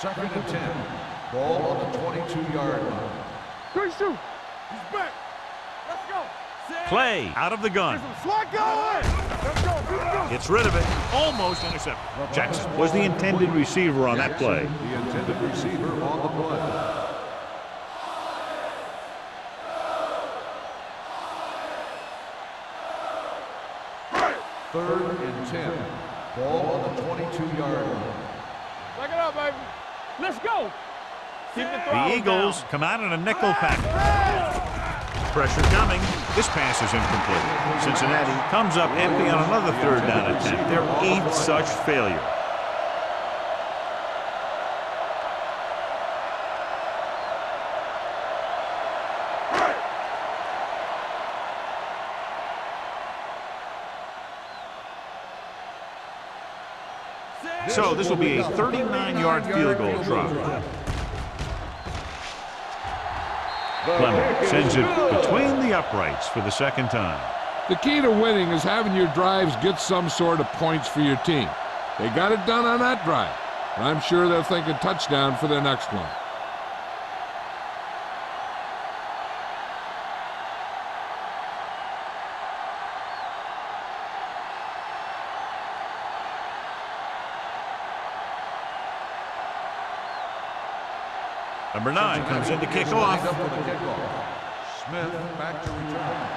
Second and 10. Ball on the 22-yard line. Good shoot. He's back. Let's go. Play out of the gun. Slot going. Let's go. Gets rid of it. Almost intercepted. Jackson was the intended receiver on that play. The intended receiver on the play. Third and 10. Ball on the 22-yard line. Back it up, baby. Let's go. Keep the throw The Eagles down. come out in a nickel package. Pressure coming. This pass is incomplete. Cincinnati comes up empty on another third down attempt. Their 8th such failure. So this will be a 39-yard field goal try. Clement sends it between the uprights for the second time. The key to winning is having your drives get some sort of points for your team. They got it done on that drive, and I'm sure they'll think a touchdown for their next one. Number 9 comes in to kick Lined off. up for the kickoff. Smith back to return.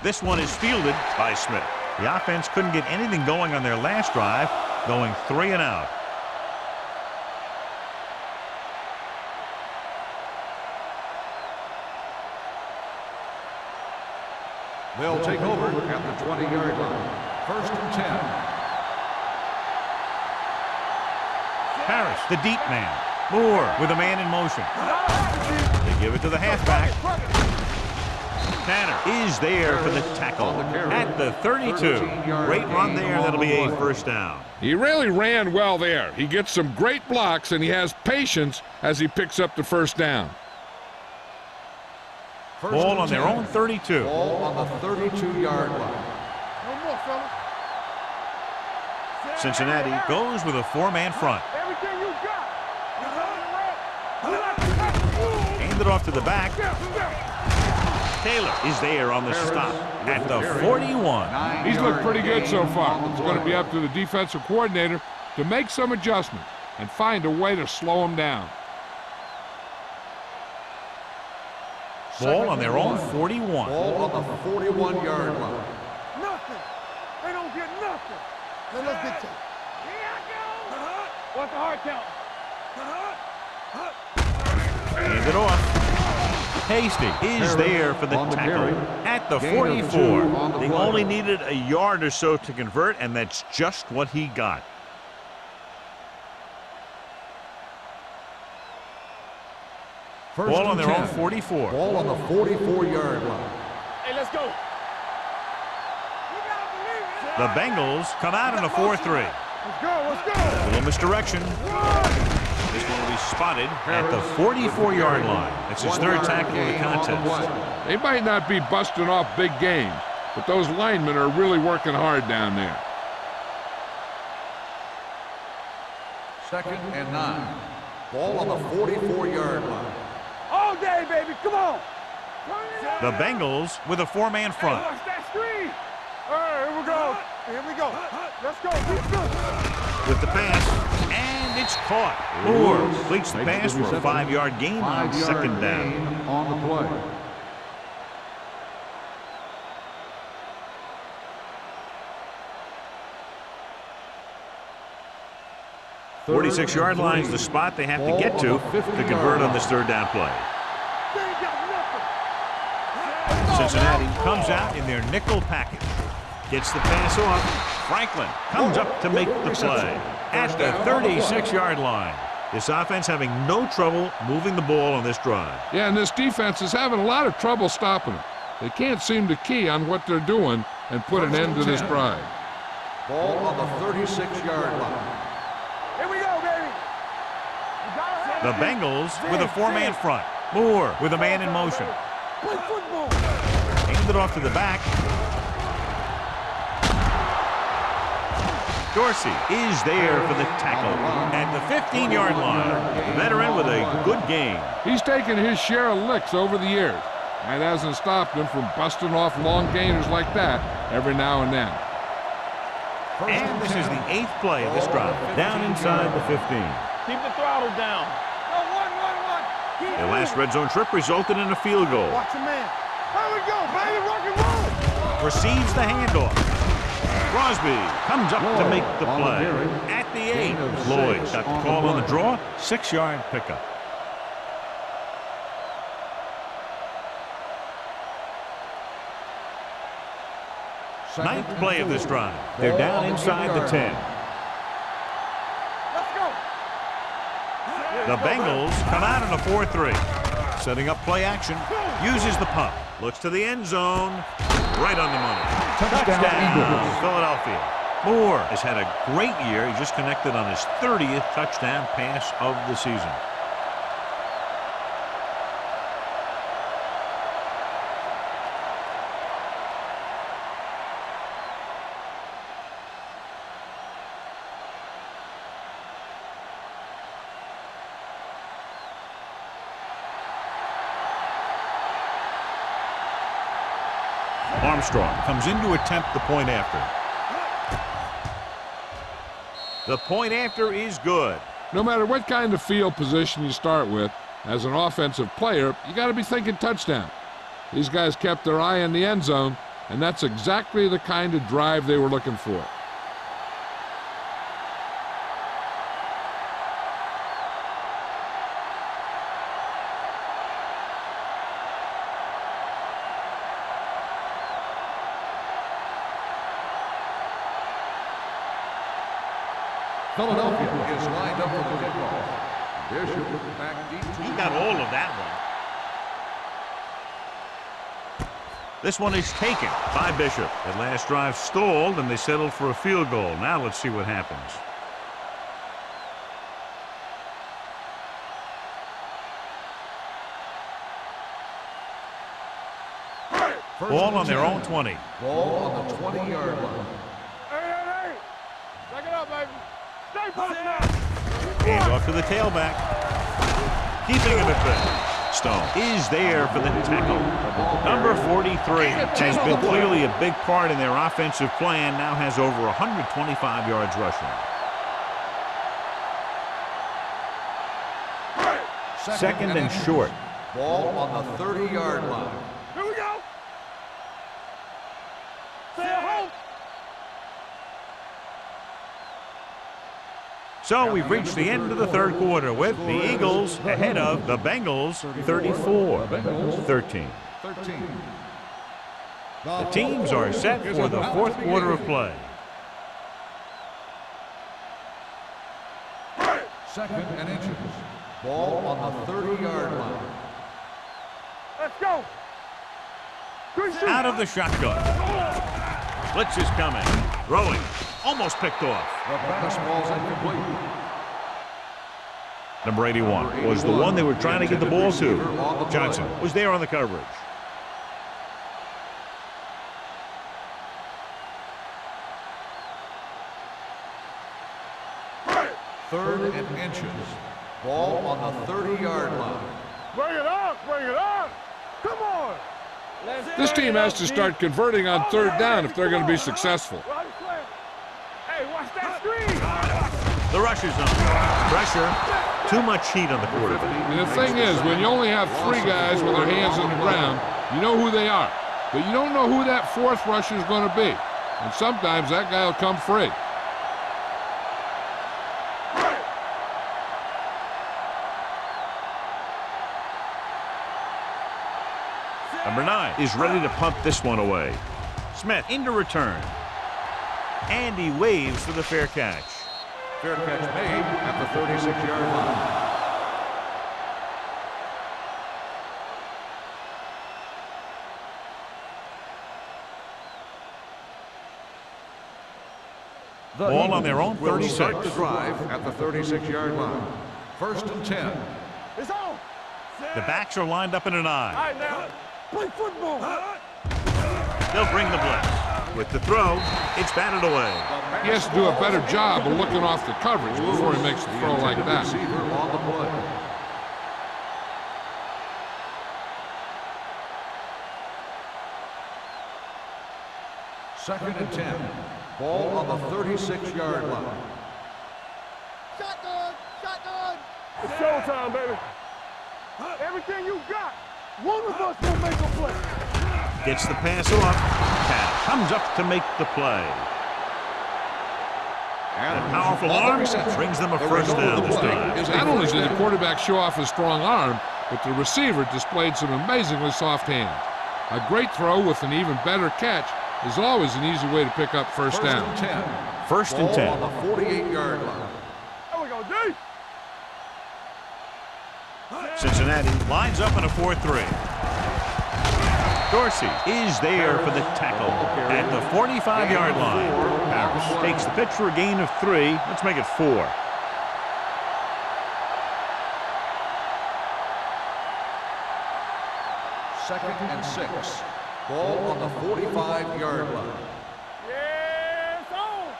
This one is fielded by Smith. The offense couldn't get anything going on their last drive, going 3 and out. They'll take over at the 20-yard line. 1st and 10. Harris, the deep man. Moore with a man in motion. They give it to the halfback. Tanner is there for the tackle at the 32. Great run there. That'll be a first down. He really ran well there. He gets some great blocks, and he has patience as he picks up the first down. Ball on their own 32. Ball on the 32-yard line. No more, fellas. Cincinnati goes with a 4-man front. Everything you got. Hand it off to the back. Taylor is there on the stop at the 41. He's looked pretty good so far. It's going to be up to the defensive coordinator to make some adjustments and find a way to slow him down. Ball on their own 41. Ball on the 41-yard line. Nothing. They don't get nothing. Let's get to it. What's the hard count? Hand it off. Hasty is there for the tackle at the 44. They only needed a yard or so to convert, and that's just what he got. Ball on their own 44. Ball on the 44-yard line. Hey, let's go. The Bengals come out in a 4-3. Let's go, let's go. Little misdirection. This one will be spotted at the 44-yard line. It's his 3rd tackle of the contest. They might not be busting off big games, but those linemen are really working hard down there. 2nd and 9. Ball on the 44-yard line. All day, baby. Come on. The Bengals with a 4-man front. Watch that screen. All right, here we go. Here we go. Let's go. Keep good. With the pass, and it's caught. Moore completes the pass for a 5-yard gain on 2nd down. On the play. The 46-yard line is the spot they have to get to convert on this 3rd down play. They ain't got nothing. Cincinnati comes out in their nickel package. Gets the pass off. Franklin comes up to make the play at the 36-yard line. This offense having no trouble moving the ball on this drive. Yeah, and this defense is having a lot of trouble stopping them. They can't seem to key on what they're doing and put an end to this drive. Ball on the 36-yard line. Here we go, baby. The Bengals with a 4-man front. Moore with a man in motion. Play football. Hand it off to the back. Dorsey is there for the tackle at the 15-yard line. The veteran with a good game. He's taken his share of licks over the years. That hasn't stopped him from busting off long gainers like that every now and then. And this is the 8th play of this drive, down inside the 15. Keep the throttle down. No, one. Their last red zone trip resulted in a field goal. Watch your man. There we go, baby. Rock and roll. Receives the handoff. Crosby comes up to make the play at the 8. Lloyd got the call on the draw, 6-yard pickup. Ninth play of this drive. They're down inside the 10. Let's go. The Bengals come out in a 4-3. Setting up play action. Uses the pump. Looks to the end zone. Right on the money. Touchdown, Philadelphia. Moore has had a great year. He just connected on his 30th touchdown pass of the season. Armstrong comes in to attempt the point after. The point after is good. No matter what kind of field position you start with, as an offensive player, you got to be thinking touchdown. These guys kept their eye on the end zone, and that's exactly the kind of drive they were looking for. Philadelphia is lined up for the kickoff. Bishop back deep. He got all of that one. This one is taken by Bishop. That last drive stalled, and they settled for a field goal. Now let's see what happens. Ball on their own 20. Ball on the 20-yard line. Hey. Back it up, baby. Stay put now. Hand off to the tailback. Keeping him at bay. Stone is there for the tackle. Number 43 has been clearly a big part in their offensive plan. Now has over 125 yards rushing. Second and short. Ball on the 30-yard line. Here we go. Stay at home. So we've reached the end of the third quarter with the Eagles ahead of the Bengals 34-13. The teams are set for the fourth quarter of play. Second and inches. Ball on the 30-yard line. Let's go. Out of the shotgun. Blitz is coming. Throwing. Almost picked off. The pass ball's incomplete. Number 81 was the one they were trying to get the ball to. Johnson was there on the coverage. Third and inches. Ball on the 30-yard line. Bring it up. Bring it up. Come on. This team has to start converting on third down if they're going to be successful. Hey, watch that screen. The rush is on. Pressure. Too much heat on the quarterback. And the thing is, when you only have three guys with their hands on the ground, you know who they are. But you don't know who that fourth rusher is going to be. And sometimes that guy will come free. Number 9 is ready to punt this one away. Smith into return. And he waves for the fair catch. Fair catch made at the 36-yard line. Ball on their own 36. Start the drive at the 36-yard line. First and 10. It's on. The backs are lined up in an All eye. right, now. Play football. They'll bring the blitz. With the throw, it's batted away. He has to do a better job of looking off the coverage before he makes the throw like that. Receiver on the play. Second and 10. Ball on the 36-yard line. Shotgun. It's showtime, baby. Everything you got. One of us will make a play. Gets the pass off. Cat comes up to make the play. And a powerful arm brings them a first down this time. Not only did the quarterback show off his strong arm, but the receiver displayed some amazingly soft hands. A great throw with an even better catch is always an easy way to pick up first down. First and 10. On the 48-yard line. There we go, D. Cincinnati lines up in a 4-3. Dorsey is there for the tackle at the 45-yard line. Harris takes the pitch for a gain of 3. Let's make it 4. Second and 6. Ball on the 45-yard line. Yes, on.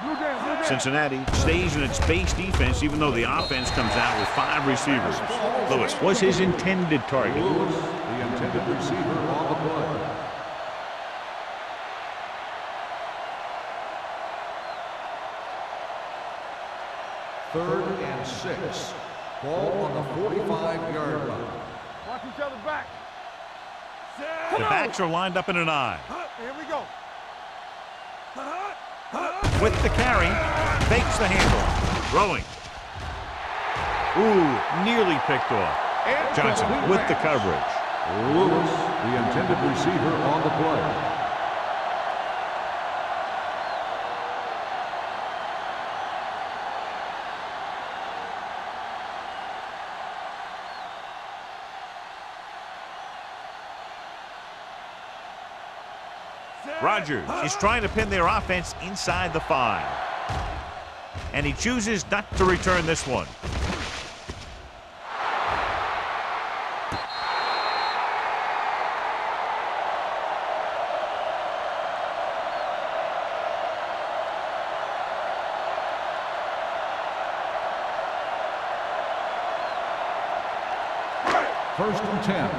Blue game. Cincinnati stays in its base defense even though the offense comes out with 5 receivers. Lewis was his intended target. Lewis, the intended receiver on the play. 3rd and 6. Ball on the 45-yard line. Watch each other back. The backs are lined up in an I. Here we go. With the carry, fakes the handoff. Throwing. Ooh, nearly picked off. Johnson with the coverage. Lewis, the intended receiver on the play. Rodgers is trying to pin their offense inside the 5. And he chooses not to return this one. First and 10.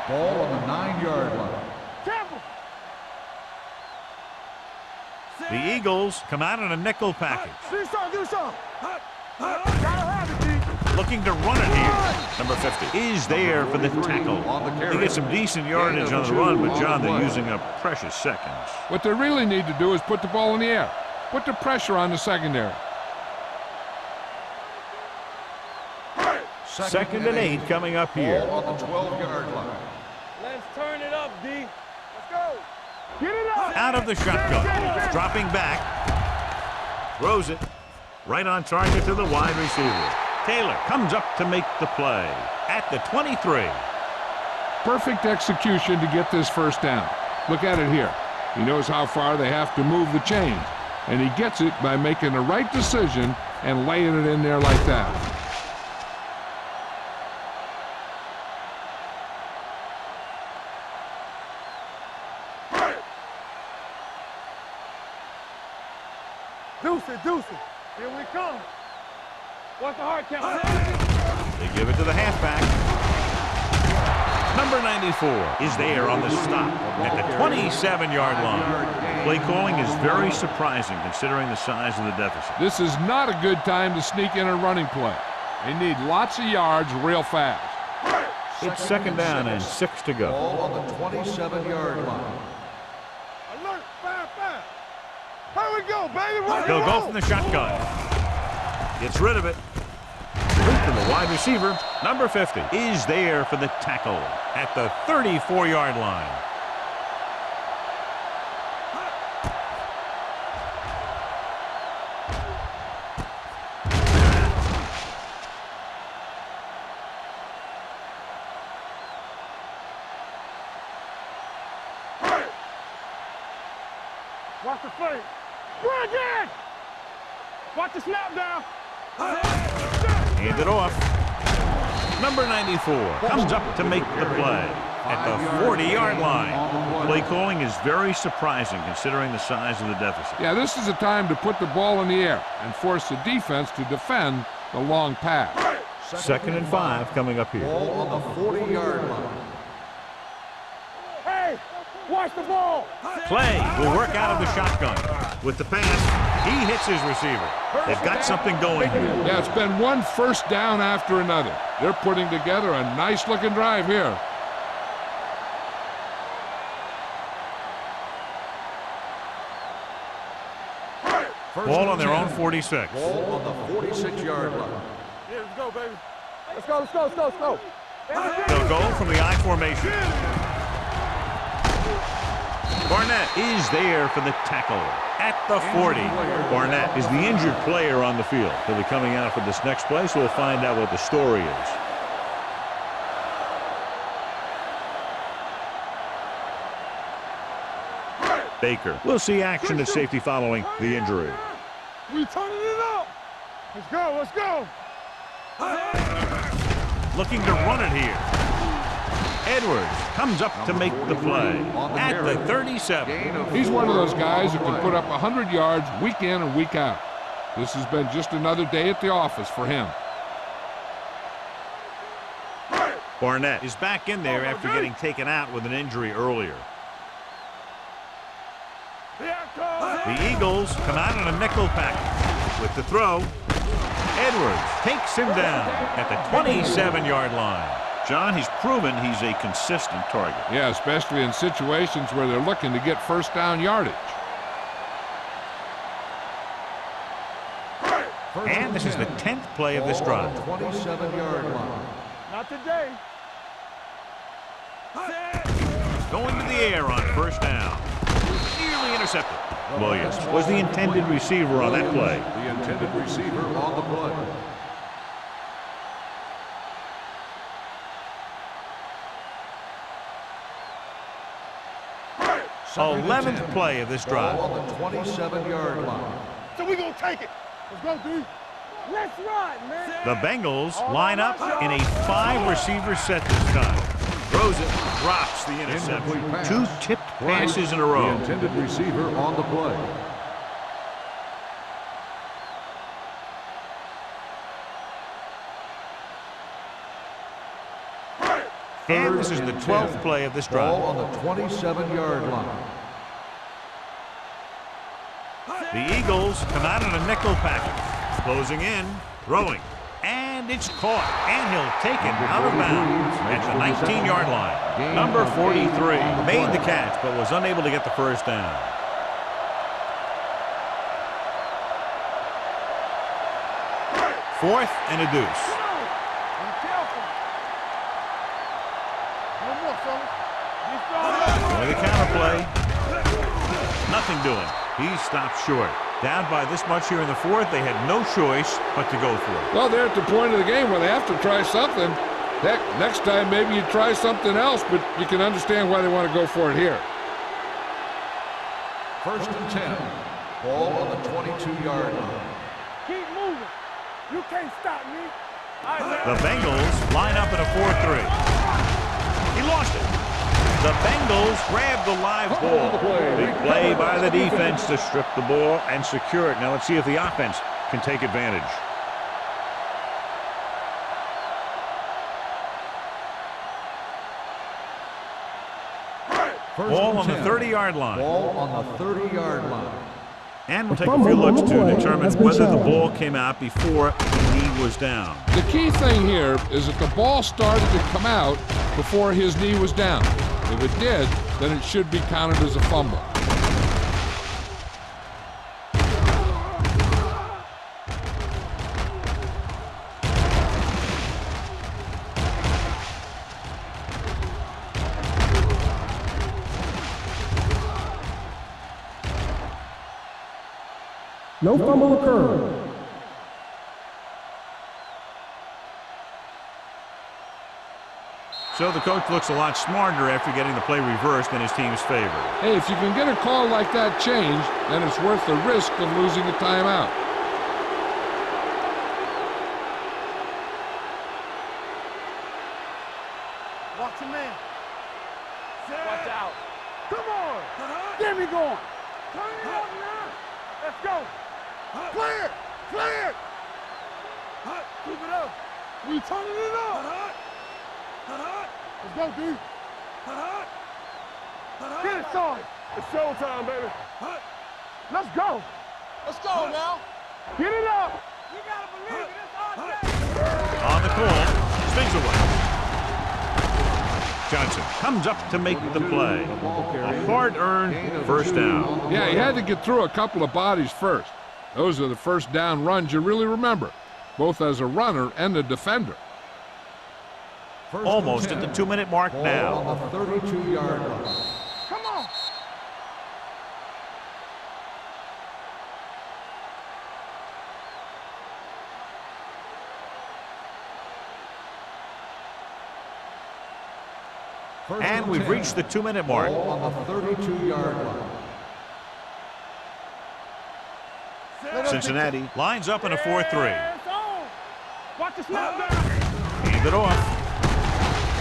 Ball on the 9-yard line. The Eagles come out in a nickel package. Do something. Gotta have it, D. Looking to run it here. Number 50 is there for the tackle. They get some decent yardage on the run, but John, they're using up precious seconds. What they really need to do is put the ball in the air. Put the pressure on the secondary. Second and 8 coming up here. Ball on the 12-yard line. Let's turn it up, D. Let's go. Get it up. Out of the shotgun. Dropping back. Throws it. Right on target to the wide receiver. Taylor comes up to make the play at the 23. Perfect execution to get this first down. Look at it here. He knows how far they have to move the chains, and he gets it by making the right decision and laying it in there like that. Deuce it. Here we come. What's the hard count? They give it to the halfback. Number 94 is there on the stop at the 27-yard line. Play calling is very surprising considering the size of the deficit. This is not a good time to sneak in a running play. They need lots of yards real fast. It's second down and 6 to go. Ball on the 27-yard line. Alert, fire. Here we go, baby. They'll go from the shotgun. Gets rid of it. To the wide receiver. Number 50 is there for the tackle at the 34-yard line. Watch the fake. Run again. Watch the snap down. Hand it off. Number 94 comes up to make the play at the 40-yard line. Play calling is very surprising considering the size of the deficit. Yeah, this is a time to put the ball in the air and force the defense to defend the long pass. Second and 5 coming up here. Ball on the 40-yard line. Hey, watch the ball. Play will work out of the shotgun. With the pass, he hits his receiver. They've got something going here. Yeah, it's been one first down after another. They're putting together a nice-looking drive here. Ball on their own 46. Ball on the 46-yard line. Yeah, let's go, baby. Let's go. They'll go from the I formation. Barnett is there for the tackle at the 40. Barnett is the injured player on the field. He'll be coming out for this next play, so we'll find out what the story is. Baker will see action at safety following the injury. We turning it up. Let's go. Looking to run it here. Edwards comes up to make the play at the 37. He's one of those guys who can put up 100 yards week in and week out. This has been just another day at the office for him. Barnett is back in there after getting taken out with an injury earlier. The Eagles come out in a nickel package with the throw. Edwards takes him down at the 27-yard line. John, he's proven he's a consistent target. Yeah, especially in situations where they're looking to get first down yardage. And this is the 10th play of this drive. 27-yard line. Not today. Going to the air on first down. Nearly intercepted. Williams was the intended receiver on that play. The intended receiver on the play. Second and 11th 10. play of this drive. Ball on the 27-yard line. So we gonna take it. Let's go, D. Let's run, man. The Bengals line up in a 5-receiver set this time. Throws it, drops the interception. Incomplete pass. 2 tipped passes in a row. The intended receiver on the play. And this is the 12th play of this drive. Ball on the 27-yard line. The Eagles come out in a nickel package. Closing in, throwing, and it's caught. And he'll take it out of bounds at the 19-yard line. Number 43 made the catch but was unable to get the first down. Fourth and a deuce. Be careful. No more, fellas. Be strong. With a counter play. Nothing doing. He stopped short. Down by this much here in the fourth, they had no choice but to go for it. Well, they're at the point of the game where they have to try something. Heck, next time maybe you try something else, but you can understand why they want to go for it here. First and 10. Ball on the 22-yard line. Keep moving. You can't stop me. The Bengals line up in a 4-3. He lost it. The Bengals grab the live ball. Big play by the defense to strip the ball and secure it. Now let's see if the offense can take advantage. Ball on the 30-yard line. Ball on the 30-yard line. And we'll take a few looks to determine whether the ball came out before the knee was down. The key thing here is that the ball started to come out before his knee was down. If it did, then it should be counted as a fumble. No fumble occurred. So the coach looks a lot smarter after getting the play reversed in his team's favor. Hey, if you can get a call like that changed, then it's worth the risk of losing a timeout. Watch your man. Watch out. Come on. Get me going. Turn it up now. Let's go. Play it. Play it. Keep it up. We turning it up. Let's go, D. Get it started. It's showtime, baby. Let's go. Let's go now. Get it up. We gotta believe it. It's our day. On the call, spins away. Johnson comes up to make the play. A hard-earned first down. Yeah, he had to get through a couple of bodies first. Those are the first down runs you really remember, both as a runner and a defender. Almost at the 2-minute mark now. On the 32-yard line. Come on. And we've reached the 2-minute mark. Ball on the 32-yard line. Cincinnati lines up in a 4-3. It's on. Watch the snap down. Hand it off.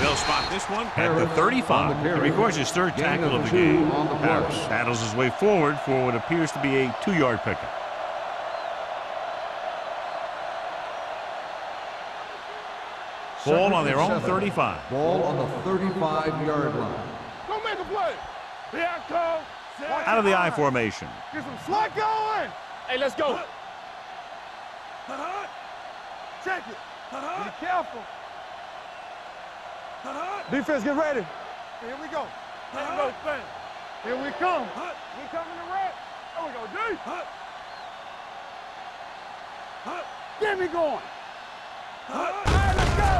They'll spot this one at the 35. He records his third tackle of the game. Harris paddles his way forward for what appears to be a 2-yard pickup. Ball on their own 35. Ball on the 35-yard line. Go make a play. Here I come. Out of the I formation. Get some slack going. Hey, let's go. Check it. Be careful. Defense, get ready. Here we go. Here we go, Spain. Here we come. We coming to red. There we go, D. Get me going. All right, let's go.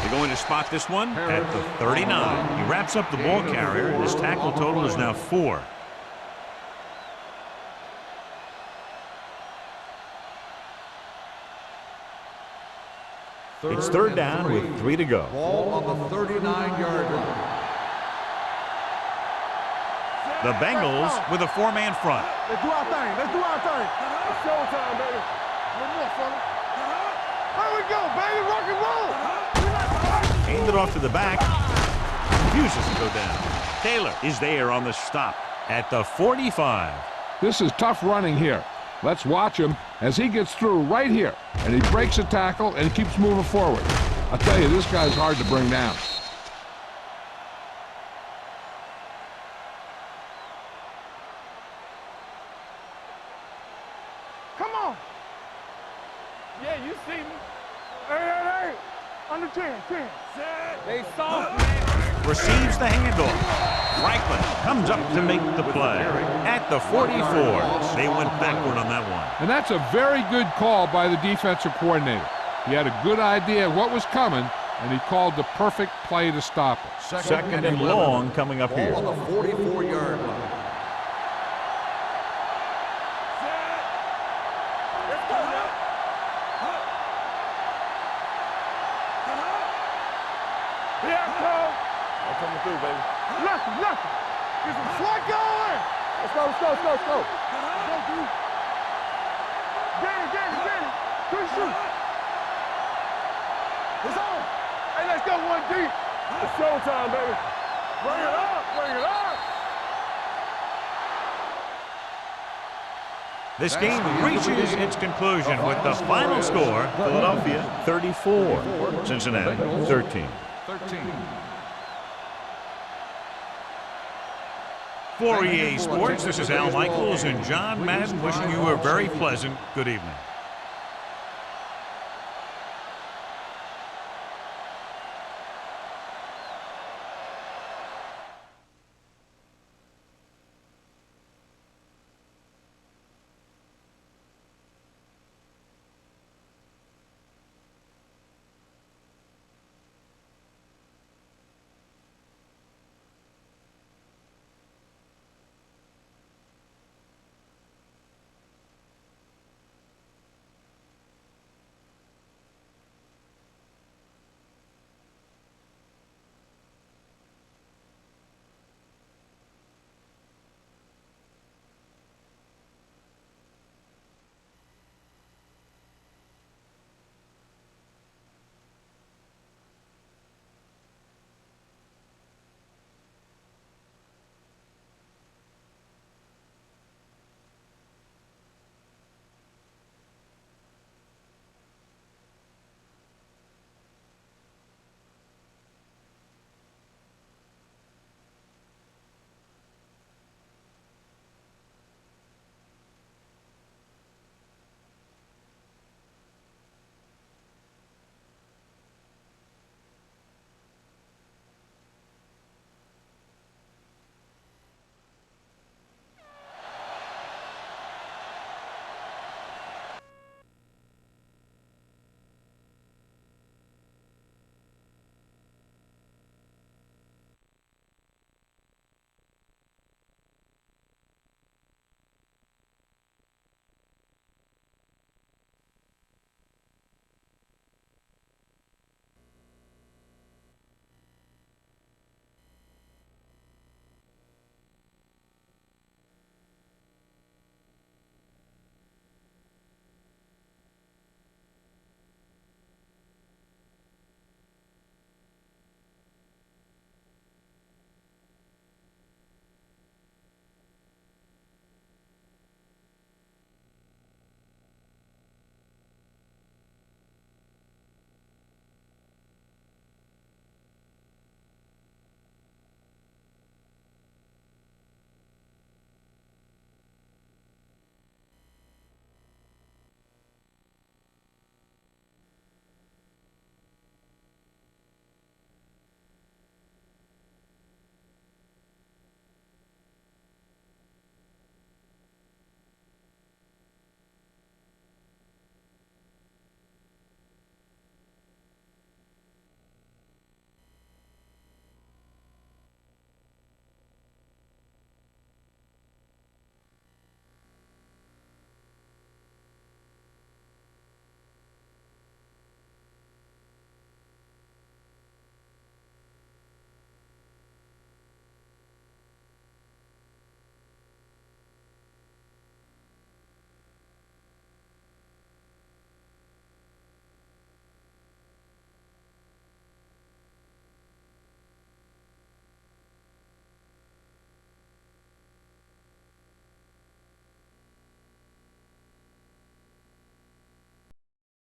They're going to spot this one at the 39. He wraps up the ball carrier. His tackle total is now 4. It's third down with 3 to go. Ball on the 39-yard line. The Bengals with a 4-man front. Let's do our thing. Let's do our thing. It's showtime, baby. One more, fella. There we go, baby. Rock and roll. Aimed it off to the back. Refuses to go down. Taylor is there on the stop at the 45. This is tough running here. Let's watch him as he gets through right here. And he breaks a tackle and keeps moving forward. I'll tell you, this guy's hard to bring down. Come on. Yeah, you see me. Hey. Under 10. They soft, man. Receives the handoff. Franklin comes up to make the play at the 44. They went backward on that one. And that's a very good call by the defensive coordinator. He had a good idea of what was coming, and he called the perfect play to stop it. Second and long coming up here. Ball on the 44-yard line. Let's go now. Here I come. I'm coming through, baby. Nothing. Get some slack going. Let's go. Go, dude. Get it. Good shoot. It's on. Hey, let's go one deep. It's showtime, baby. Bring it up. This game reaches its conclusion with the final score, Philadelphia 34, Cincinnati 13. For EA Sports, this is Al Michaels and John Madden wishing you a very pleasant good evening.